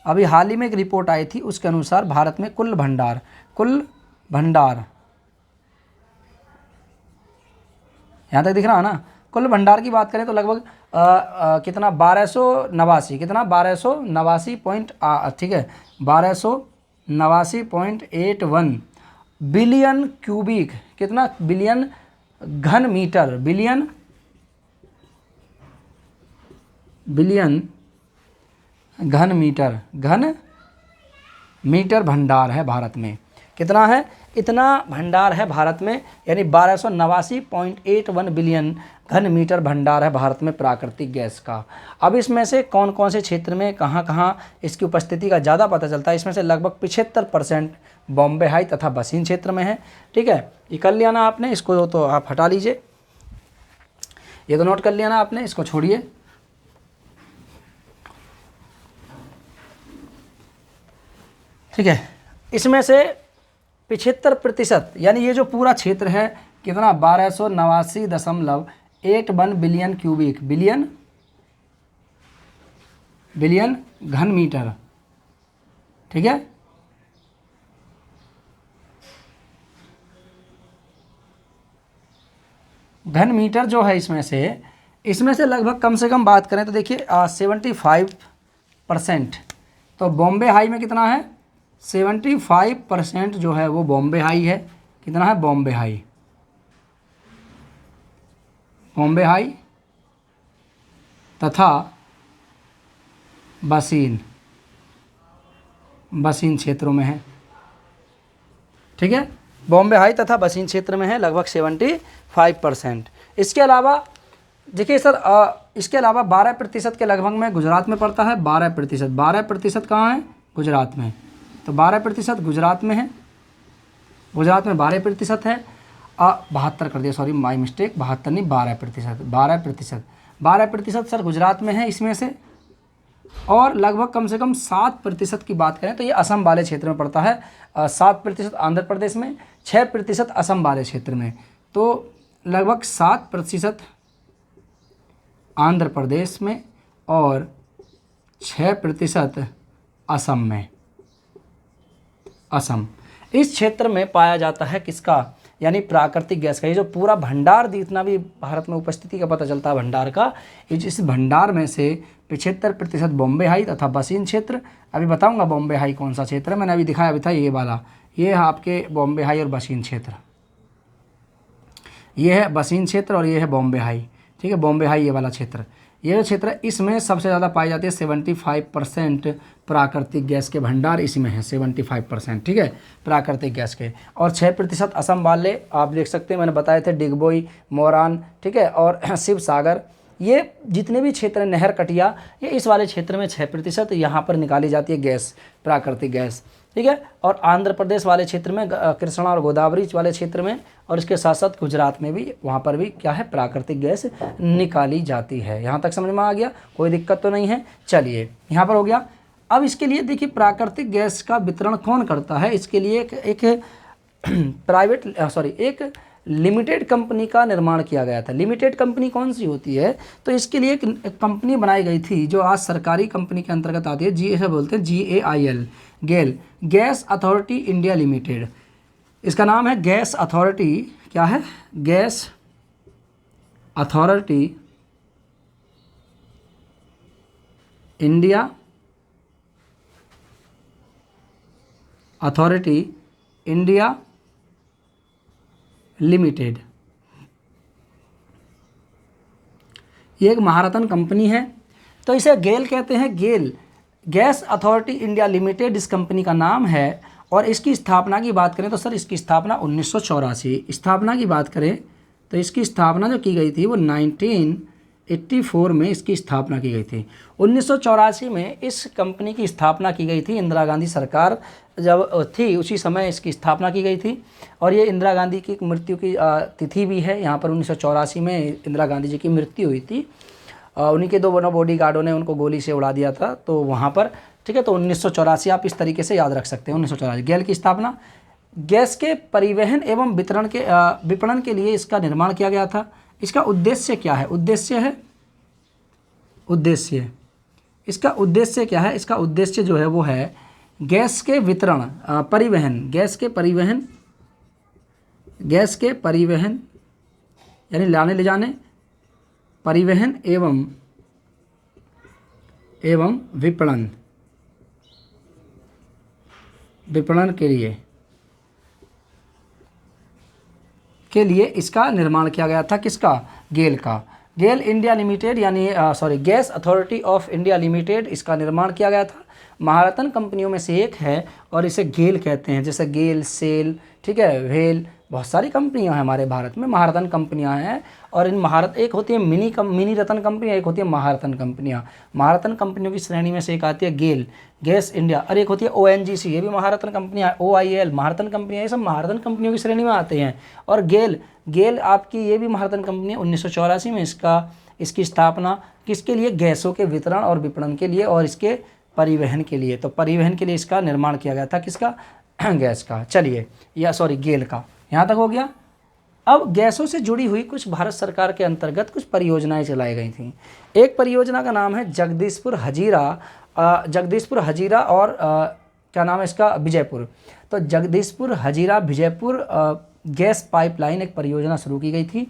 अभी हाल ही में एक रिपोर्ट आई थी, उसके अनुसार भारत में कुल भंडार यहाँ तक दिख रहा है ना। कुल भंडार की बात करें तो लगभग कितना 1289 पॉइंट, ठीक है, 1289.81 बिलियन क्यूबिक, कितना? बिलियन घन मीटर भंडार है भारत में। कितना है? इतना भंडार है भारत में, यानी 1289.81 बिलियन घन मीटर भंडार है भारत में प्राकृतिक गैस का। अब इसमें से कौन कौन से क्षेत्र में कहाँ कहाँ इसकी उपस्थिति का ज़्यादा पता चलता है? इसमें से लगभग 75% बॉम्बे हाई तथा बसीन क्षेत्र में है, ठीक है। ये कर लिया ना आपने, इसको तो आप हटा लीजिए, ये तो नोट कर लिया ना आपने, इसको छोड़िए। ठीक है, इसमें से 75% यानी ये जो पूरा क्षेत्र है कितना? 1289.81 बिलियन क्यूबिक, बिलियन घन मीटर, ठीक है, घन मीटर जो है इसमें से लगभग कम से कम बात करें तो देखिए 75%। तो बॉम्बे हाई में कितना है? 75% जो है वो बॉम्बे हाई है। कितना है? बॉम्बे हाई, बॉम्बे हाई तथा बसीन क्षेत्रों में है। ठीक है, बॉम्बे हाई तथा बसीन क्षेत्र में है लगभग 75%। इसके अलावा देखिए सर, इसके अलावा 12% के लगभग में गुजरात में पड़ता है। 12% कहाँ है? गुजरात में। तो 12% गुजरात में है, गुजरात में 12% है। 72 कर दिया, सॉरी माई मिस्टेक, 72 नहीं 12%। 12% सर गुजरात में है इसमें से। और लगभग कम से कम 7% की बात करें तो ये असम वाले क्षेत्र में पड़ता है। 7% आंध्र प्रदेश में, 6% असम वाले क्षेत्र में। तो लगभग 7% आंध्र प्रदेश में और 6% असम में। असम इस क्षेत्र में पाया जाता है किसका? यानी प्राकृतिक गैस का। ये जो पूरा भंडार जितना भी भारत में उपस्थिति का पता चलता है भंडार का, इस भंडार में से 75% बॉम्बे हाई तथा बसीन क्षेत्र। अभी बताऊंगा बॉम्बे हाई कौन सा क्षेत्र है, मैंने अभी दिखाया भी था ये वाला। ये है आपके बॉम्बे हाई और बसीन क्षेत्र, ये है बसीन क्षेत्र और ये है बॉम्बे हाई। ठीक है, बॉम्बे हाई ये वाला क्षेत्र, ये जो क्षेत्र है इसमें सबसे ज़्यादा पाई जाती है 75% प्राकृतिक गैस के भंडार इसमें है, 75%। ठीक है, प्राकृतिक गैस के। और 6% असम वाले आप देख सकते हैं, मैंने बताए थे डिगबोई, मोरान, ठीक है, और शिव सागर, ये जितने भी क्षेत्र हैं, नहर कटिया, ये इस वाले क्षेत्र में 6% यहाँ पर निकाली जाती है गैस, प्राकृतिक गैस। ठीक है, और आंध्र प्रदेश वाले क्षेत्र में, कृष्णा और गोदावरी वाले क्षेत्र में, और इसके साथ साथ गुजरात में भी, वहाँ पर भी क्या है? प्राकृतिक गैस निकाली जाती है। यहाँ तक समझ में आ गया? कोई दिक्कत तो नहीं है। चलिए, यहाँ पर हो गया। अब इसके लिए देखिए प्राकृतिक गैस का वितरण कौन करता है? इसके लिए एक लिमिटेड कंपनी का निर्माण किया गया था। लिमिटेड कंपनी कौन सी होती है? तो इसके लिए एक कंपनी बनाई गई थी जो आज सरकारी कंपनी के अंतर्गत आती है। ऐसा बोलते हैं GAIL, गेल, गैस अथॉरिटी इंडिया लिमिटेड। इसका नाम है गैस अथॉरिटी, क्या है? Gas authority India, authority India limited. ये एक महारत्न कंपनी है, तो इसे गेल कहते हैं। गेल, गैस अथॉरिटी इंडिया लिमिटेड इस कंपनी का नाम है। और इसकी स्थापना की बात करें तो सर इसकी स्थापना 1984, स्थापना की बात करें तो इसकी स्थापना जो की गई थी वो 1984 में इसकी स्थापना की गई थी। 1984 में इस कंपनी की स्थापना की गई थी। इंदिरा गांधी सरकार जब थी उसी समय इसकी स्थापना की गई थी। और ये इंदिरा गांधी की मृत्यु की तिथि भी है। यहाँ पर 1984 में इंदिरा गांधी जी की मृत्यु हुई थी। उन्हीं के 2 बॉडी गार्डों ने उनको गोली से उड़ा दिया था, तो वहाँ पर, ठीक है। तो 1984 आप इस तरीके से याद रख सकते हैं। 1984 गेल की स्थापना। गैस के परिवहन एवं विपणन के लिए इसका निर्माण किया गया था। इसका उद्देश्य क्या है? इसका उद्देश्य क्या है? इसका उद्देश्य जो है वो है गैस के वितरण, गैस के परिवहन यानी लाने ले जाने, परिवहन एवं विपणन के लिए इसका निर्माण किया गया था। किसका? गेल का। गेल इंडिया लिमिटेड यानी gas authority of India limited, इसका निर्माण किया गया था। महारत्न कंपनियों में से एक है और इसे गेल कहते हैं। जैसे गेल, सेल, ठीक है, वेल, बहुत सारी कंपनियां हैं हमारे भारत में, महारत्न कंपनियां हैं। और इन एक होती है मिनी रत्न कंपनी, एक होती है महारत्न कंपनियां। महारत्न कंपनियों की श्रेणी में से एक आती है गेल, गैस इंडिया, और एक होती है ONGC, ये भी महारत्न कंपनियां। OIL महारत्न कंपनियां, ये सब महारत्न कंपनियों की श्रेणी में आते हैं। और गेल आपकी ये भी महारत्न कंपनी है। 1984 में इसकी स्थापना किसके लिए? गैसों के वितरण और विपणन के लिए और इसके परिवहन के लिए। तो परिवहन के लिए इसका निर्माण किया गया था। किसका? गैस का। चलिए, गेल का, यहाँ तक हो गया। अब गैसों से जुड़ी हुई कुछ भारत सरकार के अंतर्गत कुछ परियोजनाएं चलाई गई थी। एक परियोजना का नाम है जगदीशपुर हजीरा और क्या नाम है इसका? विजयपुर। तो जगदीशपुर हजीरा विजयपुर गैस पाइपलाइन एक परियोजना शुरू की गई थी।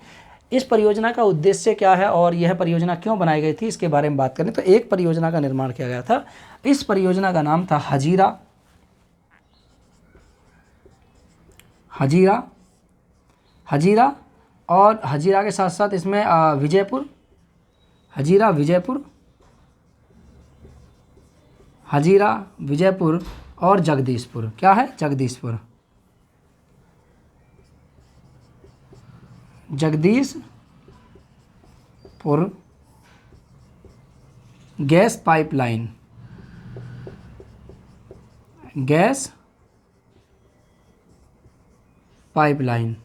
इस परियोजना का उद्देश्य क्या है और यह परियोजना क्यों बनाई गई थी, इसके बारे में बात करें तो एक परियोजना का निर्माण किया गया था। इस परियोजना का नाम था हजीरा। हजीरा हजीरा और हजीरा के साथ साथ इसमें विजयपुर, हजीरा विजयपुर, हजीरा विजयपुर और जगदीशपुर। क्या है? Jagdishpur. Jagdishpur gas pipeline, gas pipeline.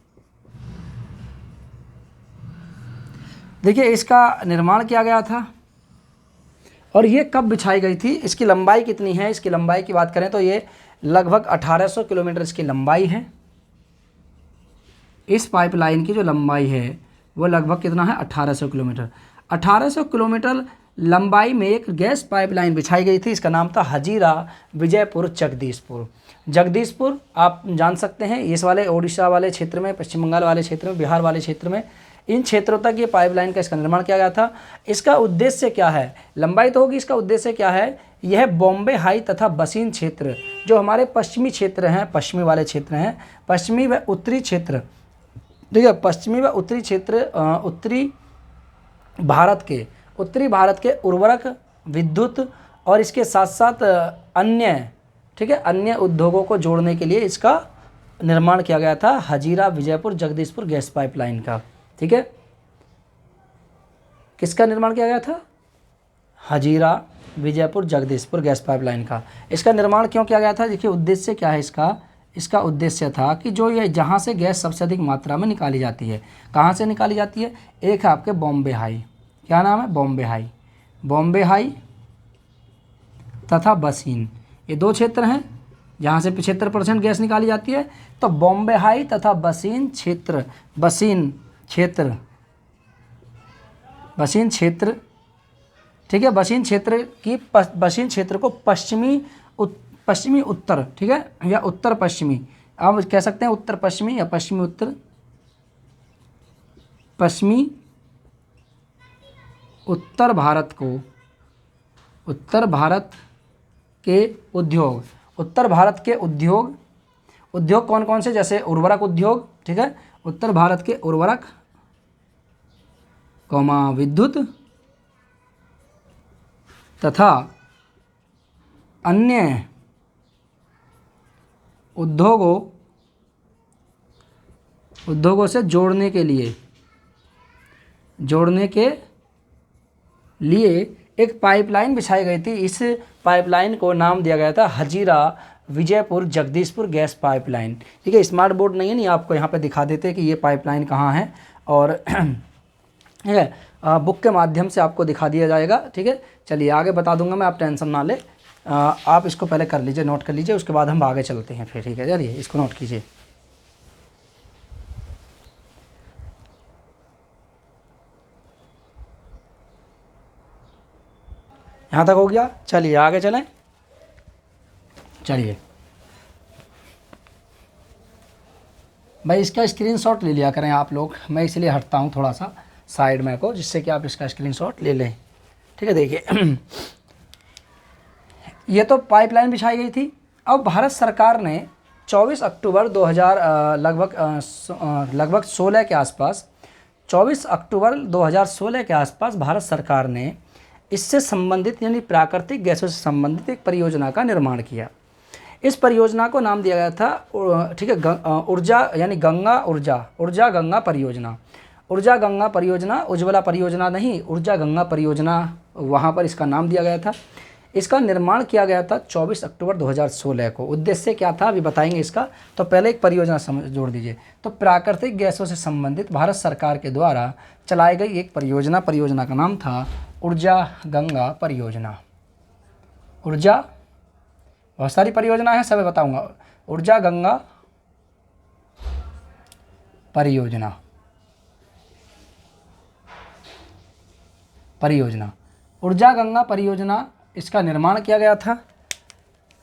देखिए इसका निर्माण किया गया था और ये कब बिछाई गई थी, इसकी लंबाई कितनी है, इसकी लंबाई की बात करें तो ये लगभग 1800 किलोमीटर इसकी लंबाई है। इस पाइपलाइन की जो लंबाई है वो लगभग कितना है? 1800 किलोमीटर। 1800 किलोमीटर लंबाई में एक गैस पाइपलाइन बिछाई गई थी। इसका नाम था हजीरा विजयपुर जगदीशपुर। जगदीशपुर आप जान सकते हैं, इस वाले ओडिशा वाले क्षेत्र में, पश्चिम बंगाल वाले क्षेत्र में, बिहार वाले क्षेत्र में, इन क्षेत्रों तक ये पाइपलाइन का इसका निर्माण किया गया था। इसका उद्देश्य क्या है? लंबाई तो होगी, इसका उद्देश्य क्या है? यह बॉम्बे हाई तथा बसीन क्षेत्र, जो हमारे पश्चिमी क्षेत्र हैं, पश्चिमी वाले क्षेत्र हैं, पश्चिमी व उत्तरी क्षेत्र, ठीक है, पश्चिमी व उत्तरी क्षेत्र, उत्तरी भारत के उर्वरक, विद्युत और इसके साथ साथ अन्य, ठीक है, अन्य उद्योगों को जोड़ने के लिए इसका निर्माण किया गया था, हजीरा विजयपुर जगदीशपुर गैस पाइपलाइन का। ठीक है, किसका निर्माण किया गया था? हजीरा विजयपुर जगदीशपुर गैस पाइपलाइन का। इसका निर्माण क्यों किया गया था? देखिए उद्देश्य क्या है इसका। इसका उद्देश्य था कि जो ये जहाँ से गैस सबसे अधिक मात्रा में निकाली जाती है, कहाँ से निकाली जाती है? एक है आपके बॉम्बे हाई, क्या नाम है? बॉम्बे हाई। बॉम्बे हाई तथा बसीन, ये दो क्षेत्र हैं जहाँ से 75% गैस निकाली जाती है। तो बॉम्बे हाई तथा बसीन क्षेत्र, बसीन क्षेत्र, ठीक है, बसीन क्षेत्र को पश्चिमी उत्तर, ठीक है, या उत्तर पश्चिमी, आप कह सकते हैं उत्तर पश्चिमी या पश्चिमी उत्तर, पश्चिमी उत्तर भारत को, उत्तर भारत के उद्योग, उत्तर भारत के उद्योग कौन कौन से? जैसे उर्वरक उद्योग, ठीक है, उत्तर भारत के उर्वरक, विद्युत तथा अन्य उद्योगों से जोड़ने के लिए एक पाइपलाइन बिछाई गई थी। इस पाइपलाइन को नाम दिया गया था हजीरा विजयपुर जगदीशपुर गैस पाइपलाइन। ठीक है, स्मार्ट बोर्ड नहीं आपको यहाँ पे दिखा देते कि ये पाइपलाइन कहाँ है, और ठीक है, बुक के माध्यम से आपको दिखा दिया जाएगा। ठीक है, चलिए आगे बता दूंगा मैं, आप टेंशन ना ले। आप इसको पहले कर लीजिए, नोट कर लीजिए, उसके बाद हम आगे चलते हैं फिर। ठीक है, चलिए इसको नोट कीजिए। यहाँ तक हो गया, चलिए आगे चलें। चलिए भाई इसका स्क्रीनशॉट ले लिया करें आप लोग, मैं इसलिए हटता हूँ थोड़ा सा साइड में को, जिससे कि आप इसका स्क्रीनशॉट ले लें। ठीक है, देखिए ये तो पाइपलाइन बिछाई गई थी। अब भारत सरकार ने 24 अक्टूबर 2000 लगभग 16 के आसपास, 24 अक्टूबर 2016 के आसपास भारत सरकार ने इससे संबंधित यानी प्राकृतिक गैसों से संबंधित एक परियोजना का निर्माण किया। इस परियोजना को नाम दिया गया था, ठीक है, ऊर्जा यानी गंगा ऊर्जा गंगा परियोजना। ऊर्जा गंगा परियोजना, उज्ज्वला परियोजना नहीं, ऊर्जा गंगा परियोजना, वहाँ पर इसका नाम दिया गया था। इसका निर्माण किया गया था 24 अक्टूबर 2016 को। उद्देश्य क्या था अभी बताएंगे इसका, तो पहले एक परियोजना जोड़ दीजिए। तो प्राकृतिक गैसों से संबंधित भारत सरकार के द्वारा चलाई गई एक परियोजना का नाम था ऊर्जा गंगा परियोजना। ऊर्जा, बहुत सारी परियोजना है, सब बताऊंगा। ऊर्जा गंगा परियोजना, ऊर्जा गंगा परियोजना, इसका निर्माण किया गया था।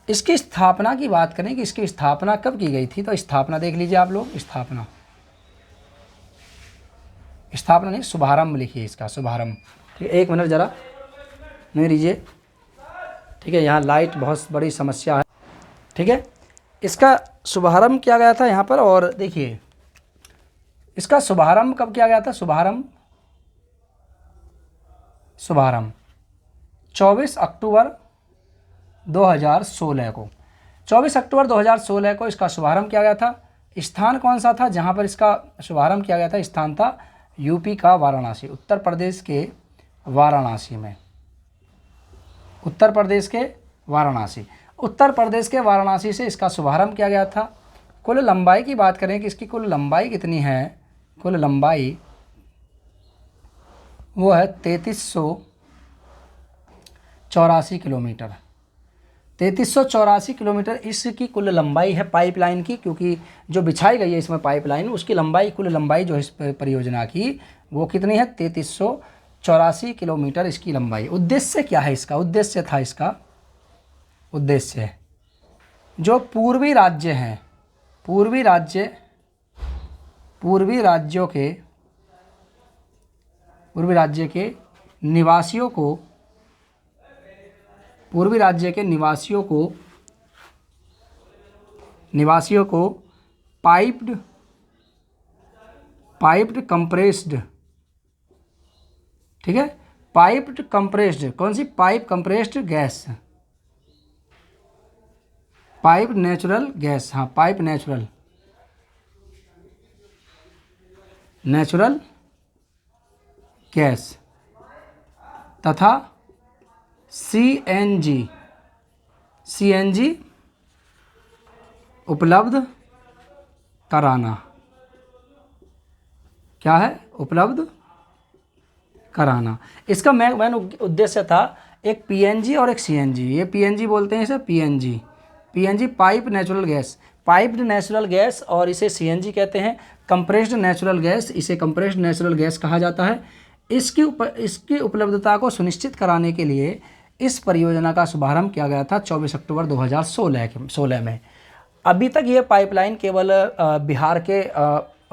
इसकी स्थापना की बात करें कि इसकी स्थापना कब की गई थी, तो स्थापना देख लीजिए आप लोग। स्थापना नहीं, शुभारंभ लिखिए इसका, शुभारंभ। ठीक है, एक मिनट ज़रा नहीं लीजिए। ठीक है, यहाँ लाइट बहुत बड़ी समस्या है। ठीक है, इसका शुभारंभ किया गया था यहाँ पर। और देखिए इसका शुभारंभ कब किया गया था? शुभारंभ 24 अक्टूबर 2016 को, 24 अक्टूबर 2016 को इसका शुभारंभ किया गया था। स्थान कौन सा था जहाँ पर इसका शुभारंभ किया गया था? स्थान था यूपी का वाराणसी, उत्तर प्रदेश के वाराणसी में, उत्तर प्रदेश के वाराणसी, उत्तर प्रदेश के वाराणसी से इसका शुभारंभ किया गया था। कुल लंबाई की बात करें कि इसकी कुल लंबाई कितनी है? कुल लंबाई वो है 3384 किलोमीटर। 3384 किलोमीटर इसकी कुल लंबाई है पाइपलाइन की, क्योंकि जो बिछाई गई है इसमें पाइपलाइन, उसकी लंबाई, कुल लंबाई जो है इस परियोजना की वो कितनी है? 3384 किलोमीटर इसकी लंबाई। उद्देश्य क्या है इसका? उद्देश्य था इसका, उद्देश्य जो पूर्वी राज्य हैं, पूर्वी राज्य के निवासियों को, पूर्वी राज्य के निवासियों को पाइप्ड कंप्रेस्ड, ठीक है, पाइप्ड कंप्रेस्ड, कौन सी? Pipe compressed gas, pipe natural gas, हाँ पाइप नेचुरल गैस तथा सीएनजी उपलब्ध कराना। क्या है? उपलब्ध कराना। इसका मेन उद्देश्य था एक पीएनजी और एक सीएनजी। ये पीएनजी बोलते हैं इसे, PNG pipe natural gas, piped natural gas, और इसे सीएनजी कहते हैं, कंप्रेस्ड नेचुरल गैस, इसे कंप्रेस्ड नेचुरल गैस कहा जाता है। इसकी उपलब्धता को सुनिश्चित कराने के लिए इस परियोजना का शुभारंभ किया गया था 24 अक्टूबर 2016 में। अभी तक ये पाइपलाइन केवल बिहार के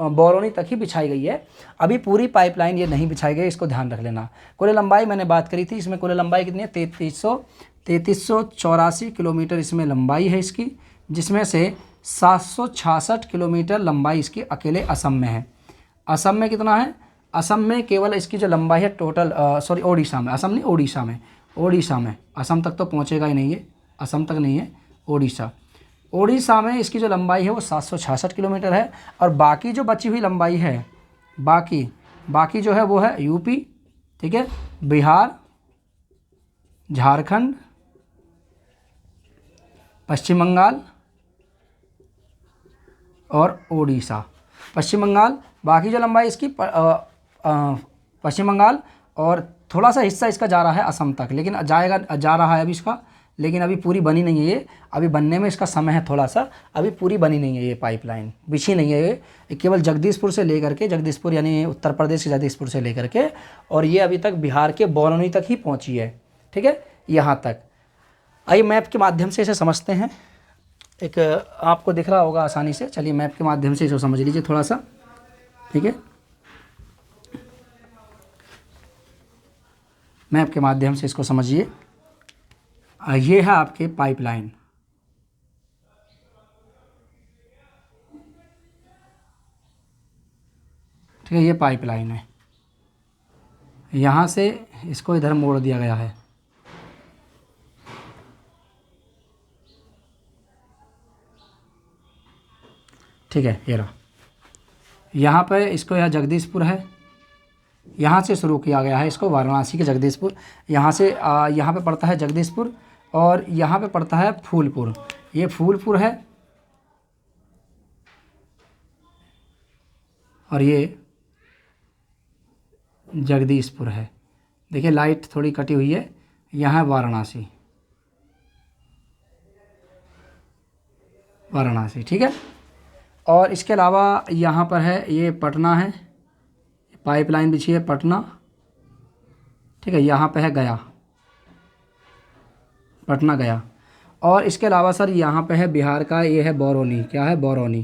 बरौनी तक ही बिछाई गई है, अभी पूरी पाइपलाइन ये नहीं बिछाई गई, इसको ध्यान रख लेना। कुल लंबाई मैंने बात करी थी, इसमें कुल लंबाई कितनी है? 3384 किलोमीटर इसमें लंबाई है इसकी, जिसमें से 766 किलोमीटर लंबाई इसकी अकेले असम में है। असम में कितना है? असम में केवल इसकी जो लंबाई है टोटल, ओडिशा में, असम नहीं ओडिशा में, असम तक तो पहुंचेगा ही नहीं है, असम तक नहीं है, ओडिशा में इसकी जो लंबाई है वो 766 किलोमीटर है। और बाकी जो बची हुई लंबाई है, बाकी जो है वो है यूपी, ठीक है, बिहार, झारखंड, पश्चिम बंगाल और ओडिशा। पश्चिम बंगाल, बाकी जो लंबाई इसकी पश्चिम बंगाल, और थोड़ा सा हिस्सा इसका जा रहा है असम तक, लेकिन जा रहा है अभी इसका, लेकिन अभी पूरी बनी नहीं है ये, अभी बनने में इसका समय है थोड़ा सा, अभी पूरी बनी नहीं है ये पाइपलाइन, बिछी नहीं है ये केवल जगदीशपुर से लेकर के, जगदीशपुर यानी उत्तर प्रदेश के जगदीशपुर से लेकर के, और ये अभी तक बिहार के बरौनी तक ही पहुंची है। ठीक है, यहाँ तक। आइए मैप के माध्यम से इसे समझते हैं। एक आपको दिख रहा होगा आसानी से, चलिए मैप के माध्यम से इसे समझ लीजिए थोड़ा सा। ठीक है, मैप के माध्यम से इसको समझिए। ये है आपके पाइपलाइन, ठीक है, ये पाइपलाइन है, यहाँ से इसको इधर मोड़ दिया गया है। ठीक है, ये रहा, यहाँ पे इसको, यह जगदीशपुर है, यहाँ से शुरू किया गया है इसको, वाराणसी के जगदीशपुर, यहाँ से यहाँ पे पड़ता है जगदीशपुर, और यहाँ पे पड़ता है फूलपुर, ये फूलपुर है, और ये जगदीशपुर है। देखिए लाइट थोड़ी कटी हुई है, यहाँ वाराणसी, ठीक है। और इसके अलावा यहाँ पर है, ये पटना है, पाइपलाइन बिछी है पटना, ठीक है, यहाँ पे है गया, पटना गया। और इसके अलावा सर यहाँ पे है बिहार का, ये है बरौनी, क्या है? बरौनी,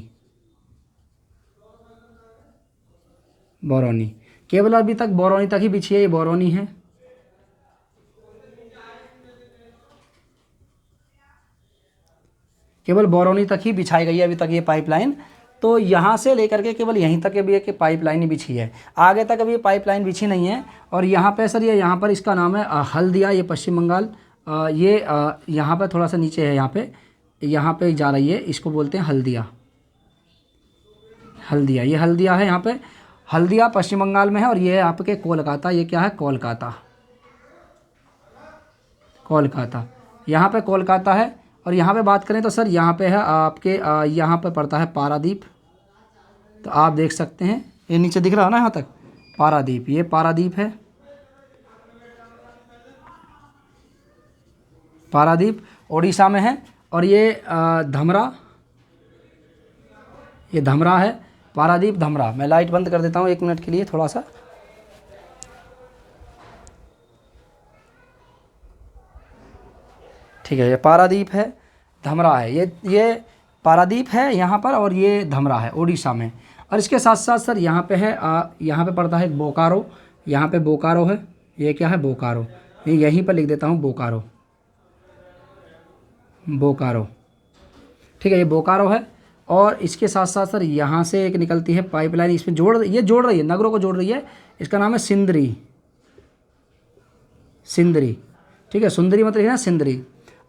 केवल अभी तक बरौनी तक ही बिछी है, ये बरौनी है। केवल बरौनी तक ही बिछाई गई है अभी तक ये पाइपलाइन। तो यहाँ से लेकर के केवल यहीं तक अभी एक पाइपलाइन ही बिछी है, आगे तक अभी ये पाइपलाइन बिछी नहीं है। और यहाँ पे सर ये यहाँ पर इसका नाम है हल्दिया, ये पश्चिम बंगाल। ये यहाँ पर थोड़ा सा नीचे है, यहाँ पे जा रही है, इसको बोलते हैं हल्दिया। हल्दिया, ये हल्दिया है यहाँ पे, हल्दिया पश्चिम बंगाल में है। और ये है आपके कोलकाता, ये क्या है कोलकाता, कोलकाता, यहाँ पे कोलकाता है। और यहाँ पे बात करें तो सर यहाँ पे है आपके यहाँ पे पड़ता है पारादीप। तो आप देख सकते हैं ये नीचे दिख रहा है ना यहाँ तक पारादीप, ये पारादीप है, पारादीप उड़ीसा में है। और ये धमरा, ये धमरा है, पारादीप धमरा। मैं लाइट बंद कर देता हूँ 1 मिनट के लिए थोड़ा सा। ठीक है, ये पारादीप है, धमरा है, ये पारादीप है यहाँ पर, और ये धमरा है उड़ीसा में। और इसके साथ साथ सर यहाँ पे है यहाँ पे पड़ता है बोकारो, यहाँ पे बोकारो है, ये क्या है बोकारो, ये यहीं पर लिख देता हूँ बोकारो, बोकारो। ठीक है, ये बोकारो है। और इसके साथ साथ सर यहाँ से एक निकलती है पाइपलाइन, इसमें जोड़ रही है, नगरों को जोड़ रही है। इसका नाम है सिंदरी, सिंदरी। ठीक है, सुंदरी मतलब है ना सिंदरी।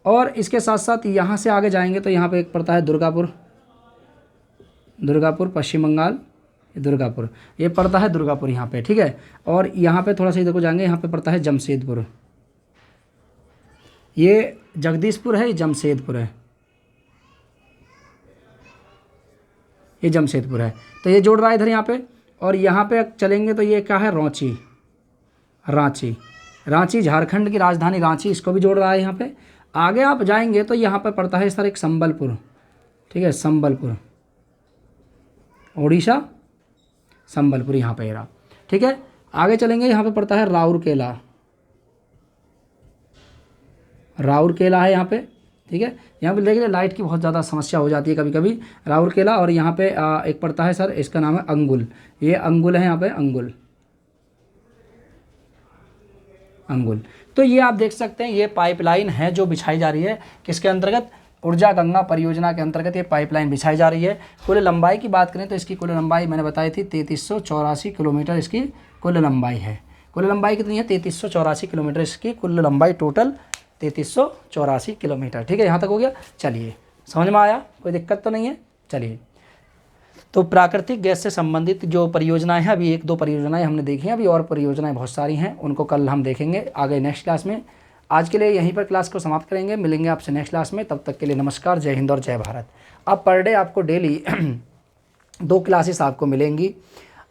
और इसके साथ साथ यहाँ से आगे जाएंगे तो यहाँ पे एक पड़ता है दुर्गापुर, दुर्गापुर पश्चिम बंगाल, दुर्गापुर, ये पड़ता है दुर्गापुर यहाँ पे। ठीक है, और यहाँ पे थोड़ा सा इधर को जाएंगे, यहाँ पे पड़ता है जमशेदपुर, ये जगदीशपुर है, ये जमशेदपुर है, ये जमशेदपुर है। तो ये जोड़ रहा है इधर यहाँ पे। और यहाँ पे चलेंगे तो ये क्या है रांची, रांची, रांची झारखंड की राजधानी रांची, इसको भी जोड़ रहा है यहाँ पे। आगे आप जाएंगे तो यहाँ पे पड़ता है सर एक संबलपुर। ठीक है, संबलपुर उड़ीसा, संबलपुर यहाँ पे रहा। ठीक है, आगे चलेंगे, यहाँ पे पड़ता है राउरकेला, राउरकेला है यहाँ पे। ठीक है, यहाँ पे देखिए लाइट की बहुत ज़्यादा समस्या हो जाती है कभी कभी, राउरकेला। और यहाँ पे एक पड़ता है सर, इसका नाम है अंगुल, ये अंगुल है यहाँ पे, अंगुल, अंगुल। तो ये आप देख सकते हैं ये पाइपलाइन है जो बिछाई जा रही है, किसके अंतर्गत, ऊर्जा गंगा परियोजना के अंतर्गत ये पाइपलाइन बिछाई जा रही है। कुल लंबाई की बात करें तो इसकी कुल लंबाई मैंने बताई थी 3384 किलोमीटर इसकी कुल लंबाई है। कुल लंबाई कितनी है, 3384 किलोमीटर इसकी कुल लंबाई, टोटल 3384 किलोमीटर। ठीक है, यहाँ तक हो गया। चलिए, समझ में आया, कोई दिक्कत तो नहीं है। चलिए, तो प्राकृतिक गैस से संबंधित जो परियोजनाएं हैं, अभी 1-2 परियोजनाएं हमने देखी हैं, अभी और परियोजनाएं बहुत सारी हैं, उनको कल हम देखेंगे आगे नेक्स्ट क्लास में। आज के लिए यहीं पर क्लास को समाप्त करेंगे, मिलेंगे आपसे नेक्स्ट क्लास में। तब तक के लिए नमस्कार, जय हिंद और जय भारत। अब पर डे आपको डेली 2 क्लासेस आपको मिलेंगी।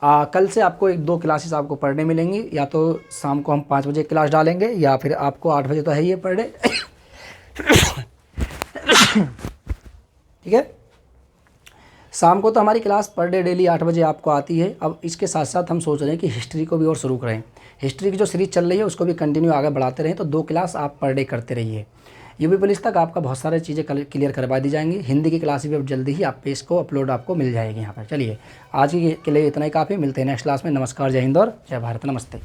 कल से आपको 1-2 क्लासेस आपको पर डे मिलेंगी, या तो शाम को हम 5 बजे क्लास डालेंगे, या फिर आपको 8 बजे तो है ही पर डे। ठीक है, शाम को तो हमारी क्लास पर डे डेली 8 बजे आपको आती है। अब इसके साथ साथ हम सोच रहे हैं कि हिस्ट्री को भी और शुरू करें, हिस्ट्री की जो सीरीज चल रही है उसको भी कंटिन्यू आगे बढ़ाते रहें। तो 2 क्लास आप पर डे करते रहिए। यूपी पुलिस तक आपका बहुत सारी चीज़ें क्लियर करवा दी जाएंगी। हिंदी की क्लास भी अब जल्दी ही आप पे इसको अपलोड आपको मिल जाएगी यहाँ पर। चलिए, आज के लिए इतना ही काफ़ी, मिलते हैं नेक्स्ट क्लास में। नमस्कार, जय हिंद और जय भारत, नमस्ते।